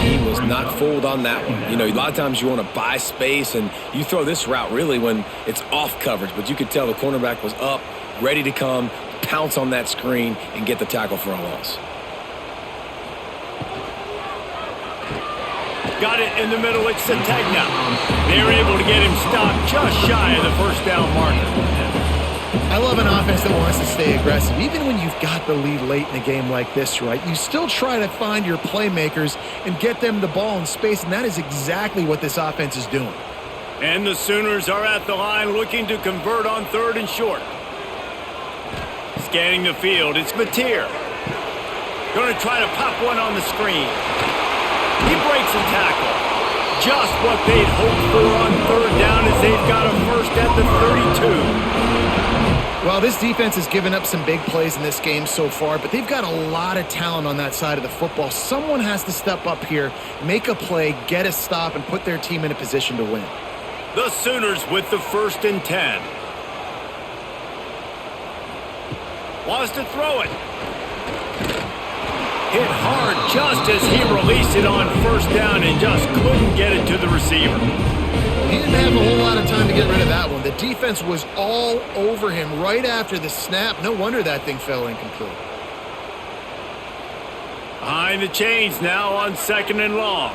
He was not fooled on that one. You know, a lot of times you want to buy space, and you throw this route really when it's off coverage. But you could tell the cornerback was up, ready to come, pounce on that screen, and get the tackle for a loss. Got it in the middle, it's Sategna. They're able to get him stopped just shy of the 1st down marker. I love an offense that wants to stay aggressive. Even when you've got the lead late in a game like this, right, you still try to find your playmakers and get them the ball in space, and that is exactly what this offense is doing. And the Sooners are at the line looking to convert on 3rd and short. Scanning the field, it's Mateer. Going to try to pop one on the screen. He breaks a tackle. Just what they'd hoped for on 3rd down as they've got a first at the 32. Well, this defense has given up some big plays in this game so far, but they've got a lot of talent on that side of the football. Someone has to step up here, make a play, get a stop, and put their team in a position to win. The Sooners with the 1st and 10. Wants to throw it. Hit hard just as he released it on 1st down and just couldn't get it to the receiver. He didn't have time to get rid of that one. The defense was all over him right after the snap. No wonder that thing fell incomplete. Behind the chains now on 2nd and long.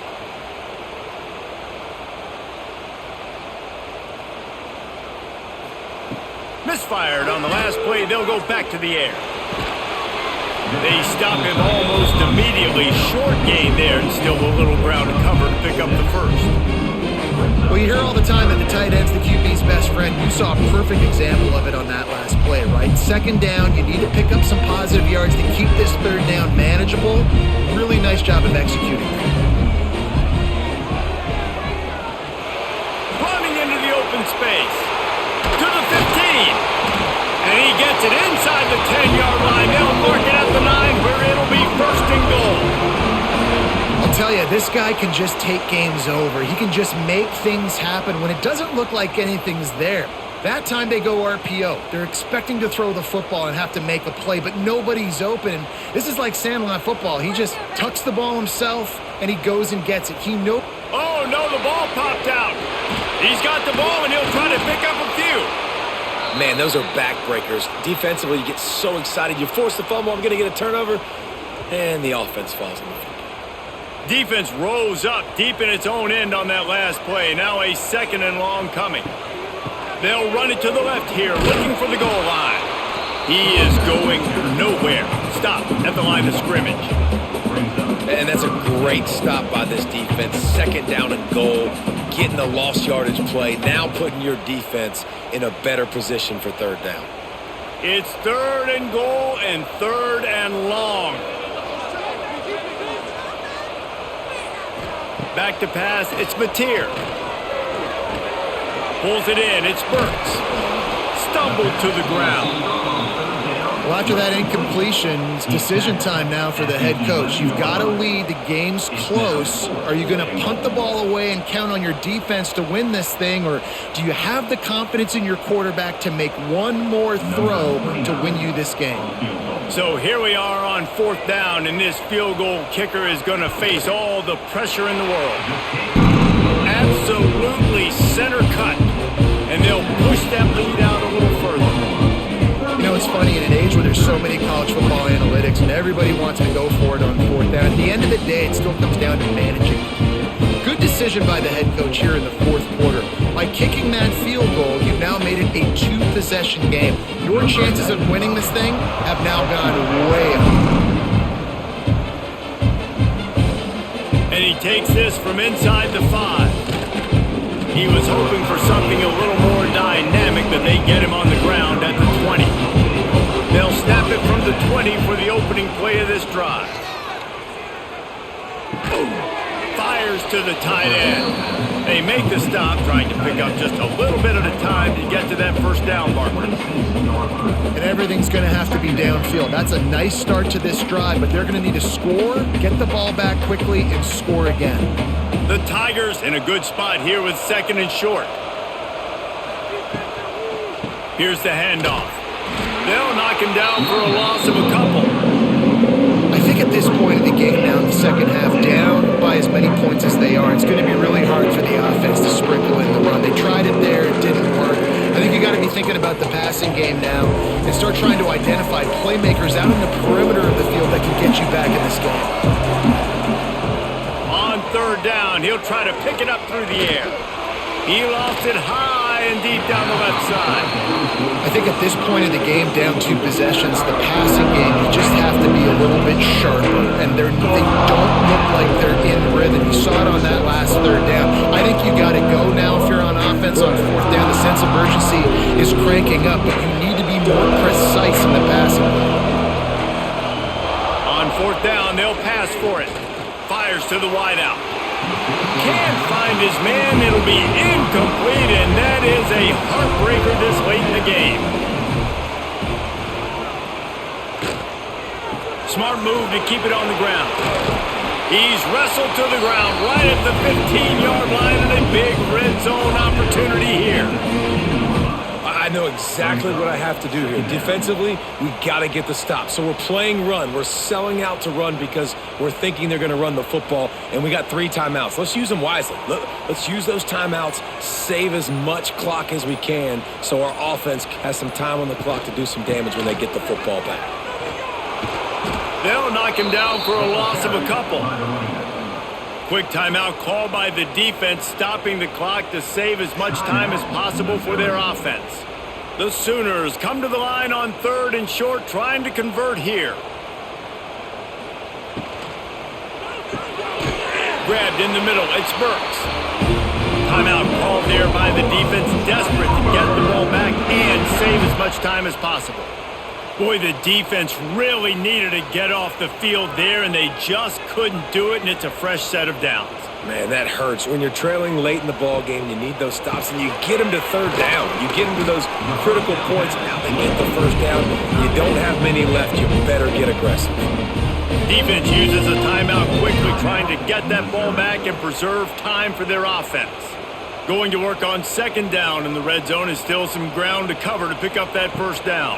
Misfired on the last play. They'll go back to the air. They stop him almost immediately. Short gain there and still a little ground to cover to pick up the first. Well, you hear all the time that the tight end's the QB's best friend. You saw a perfect example of it on that last play, right? 2nd down, you need to pick up some positive yards to keep this 3rd down manageable. Really nice job of executing. Running into the open space. To the 15. And he gets it inside the 10-yard line. They'll mark it at the 9 where it'll be 1st and goal. I'll tell you, this guy can just take games over. He can just make things happen when it doesn't look like anything's there. That time they go RPO. They're expecting to throw the football and have to make a play, but nobody's open. This is like Sandlot football. He just tucks the ball himself, and he goes and gets it. He knows. Oh, no, the ball popped out. He's got the ball, and he'll try to pick up a few. Man, those are backbreakers. Defensively, you get so excited. You force the fumble, I'm going to get a turnover, and the offense falls on the field. Defense rose up deep in its own end on that last play. Now a 2nd and long coming. They'll run it to the left here, looking for the goal line. He is going nowhere. Stop at the line of scrimmage. And that's a great stop by this defense. 2nd down and goal, getting the lost yardage play, now putting your defense in a better position for 3rd down. It's 3rd and goal and 3rd and long. Back to pass, it's Mateer. Pulls it in, it's Burks. Stumbled to the ground. Well, after that incompletion, it's decision time now for the head coach. You've got to lead. The game's close. Are you going to punt the ball away and count on your defense to win this thing, or do you have the confidence in your quarterback to make one more throw to win you this game? So here we are on 4th down, and this field goal kicker is going to face all the pressure in the world. Absolutely center cut, and they'll push that lead out a little further. You know, it's funny, in an age where there's so many college football analytics and everybody wants to go for it on 4th down, at the end of the day, it still comes down to managing. Good decision by the head coach here in the 4th quarter. By kicking that field goal, you've now made it a 2-possession game. Your chances of winning this thing have now gone way up. And he takes this from inside the 5. He was hoping for something a little more dynamic, but they get him on the ground at the 20. They'll snap it from the 20 for the opening play of this drive. Fires to the tight end. They make the stop, trying to pick up just a little bit at a time to get to that 1st down marker. And everything's going to have to be downfield. That's a nice start to this drive, but they're going to need to score, get the ball back quickly, and score again. The Tigers in a good spot here with 2nd and short. Here's the handoff. They'll knock him down for a loss of a couple. I think at this point in the game now, in the 2nd half, down by as many points as they are, it's going to be really hard for the offense to sprinkle in the run. They tried it there, it didn't work. I think you got to be thinking about the passing game now and start trying to identify playmakers out on the perimeter of the field that can get you back in this game. On 3rd down, he'll try to pick it up through the air. He lost it high and deep down the left side. I think at this point in the game, down 2 possessions, the passing game, you just have to be a little bit sharper, and they don't look like they're in rhythm. You saw it on that last 3rd down. I think you got to go now if you're on offense on 4th down. The sense of urgency is cranking up, but you need to be more precise in the passing game. On 4th down, they'll pass for it. Fires to the wideout. Can't find his man. It'll be incomplete, and that is a heartbreaker this late in the game. Smart move to keep it on the ground. He's wrestled to the ground right at the 15-yard line, and a big red zone opportunity here. I I know exactly what I have to do here. Defensively, we got to get the stop. So we're playing run. We're selling out to run because we're thinking they're going to run the football, and we got 3 timeouts. Let's use them wisely. Let's use those timeouts, save as much clock as we can so our offense has some time on the clock to do some damage when they get the football back. They'll knock him down for a loss of a couple. Quick timeout called by the defense, stopping the clock to save as much time as possible for their offense. The Sooners come to the line on 3rd and short, trying to convert here. Grabbed in the middle, it's Burks. Timeout called there by the defense, desperate to get the ball back and save as much time as possible. Boy, the defense really needed to get off the field there, and they just couldn't do it, and it's a fresh set of downs. Man, that hurts. When you're trailing late in the ball game, you need those stops, and you get them to 3rd down. You get them to those critical points. Now they get the 1st down. You don't have many left. You better get aggressive. Defense uses a timeout quickly, trying to get that ball back and preserve time for their offense. Going to work on 2nd down, and the red zone is still some ground to cover to pick up that 1st down.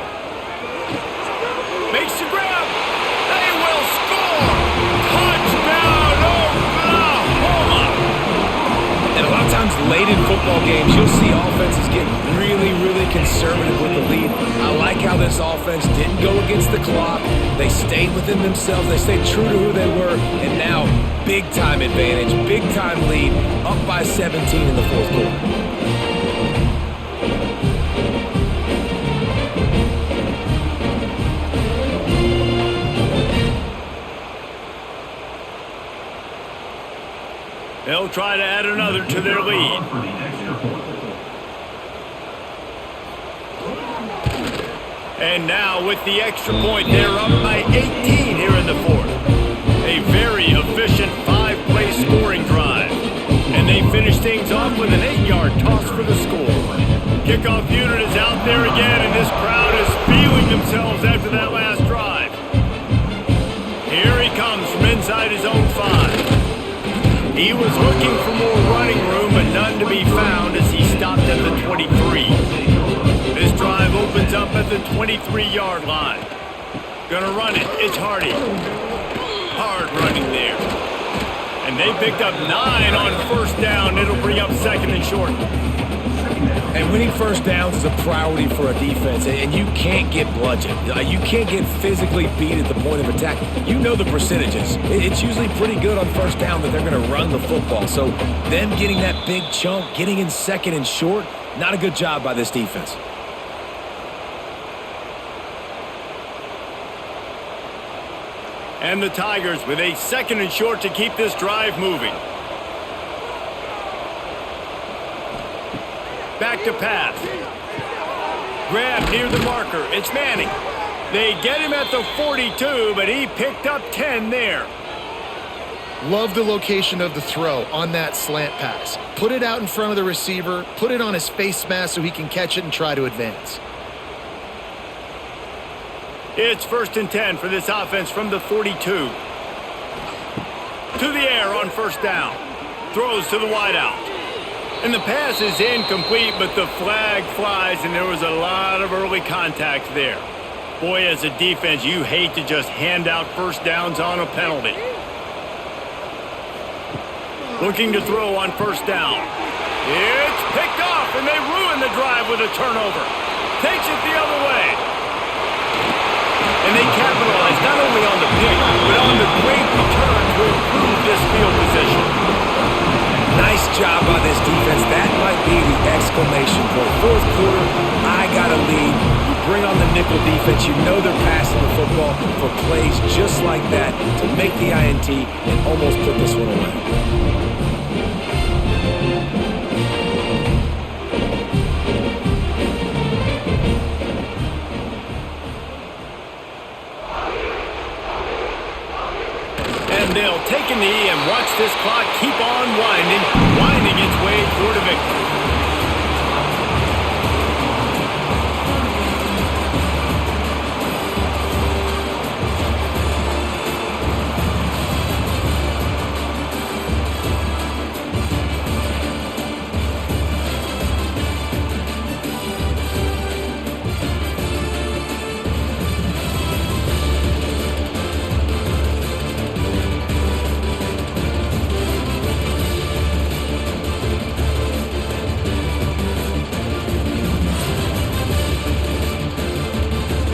Makes the grab. They will score. Touchdown, Oklahoma. And a lot of times late in football games, you'll see offenses get really, really conservative with the lead. I like how this offense didn't go against the clock. They stayed within themselves. They stayed true to who they were. And now, big-time advantage, big-time lead, up by 17 in the 4th quarter. They'll try to add another to their lead. And now with the extra point, they're up by 18 here in the 4th. A very efficient 5-play scoring drive. And they finish things off with an 8-yard toss for the score. Kickoff unit is out there again, and this crowd is feeling themselves after that last drive. Here he comes from inside his own 5. He was looking for more running room, but none to be found as he stopped at the 23. This drive opens up at the 23-yard line. Gonna run it. It's Hardy. Hard running there. And they picked up 9 on 1st down. It'll bring up 2nd and short. And winning 1st downs is a priority for a defense, and you can't get bludgeoned. You can't get physically beat at the point of attack. You know the percentages. It's usually pretty good on 1st down that they're going to run the football. So them getting that big chunk, getting in 2nd and short, not a good job by this defense. And the Tigers with a 2nd and short to keep this drive moving. Back to pass. Grab near the marker. It's Manning. They get him at the 42, but he picked up 10 there. Love the location of the throw on that slant pass. Put it out in front of the receiver, put it on his face mask so he can catch it and try to advance. It's 1st and 10 for this offense from the 42. To the air on 1st down. Throws to the wideout. And the pass is incomplete, but the flag flies, and there was a lot of early contact there. Boy, as a defense, you hate to just hand out 1st downs on a penalty. Looking to throw on 1st down. It's picked off, and they ruin the drive with a turnover. Takes it the other way. And they capitalize not only on the pick, but on the great return to improve this field position. Nice job by this defense. That might be the exclamation point. 4th quarter, I got a lead. You bring on the nickel defense. You know they're passing the football for plays just like that to make the INT and almost put this one away. And they'll take a knee and watch this clock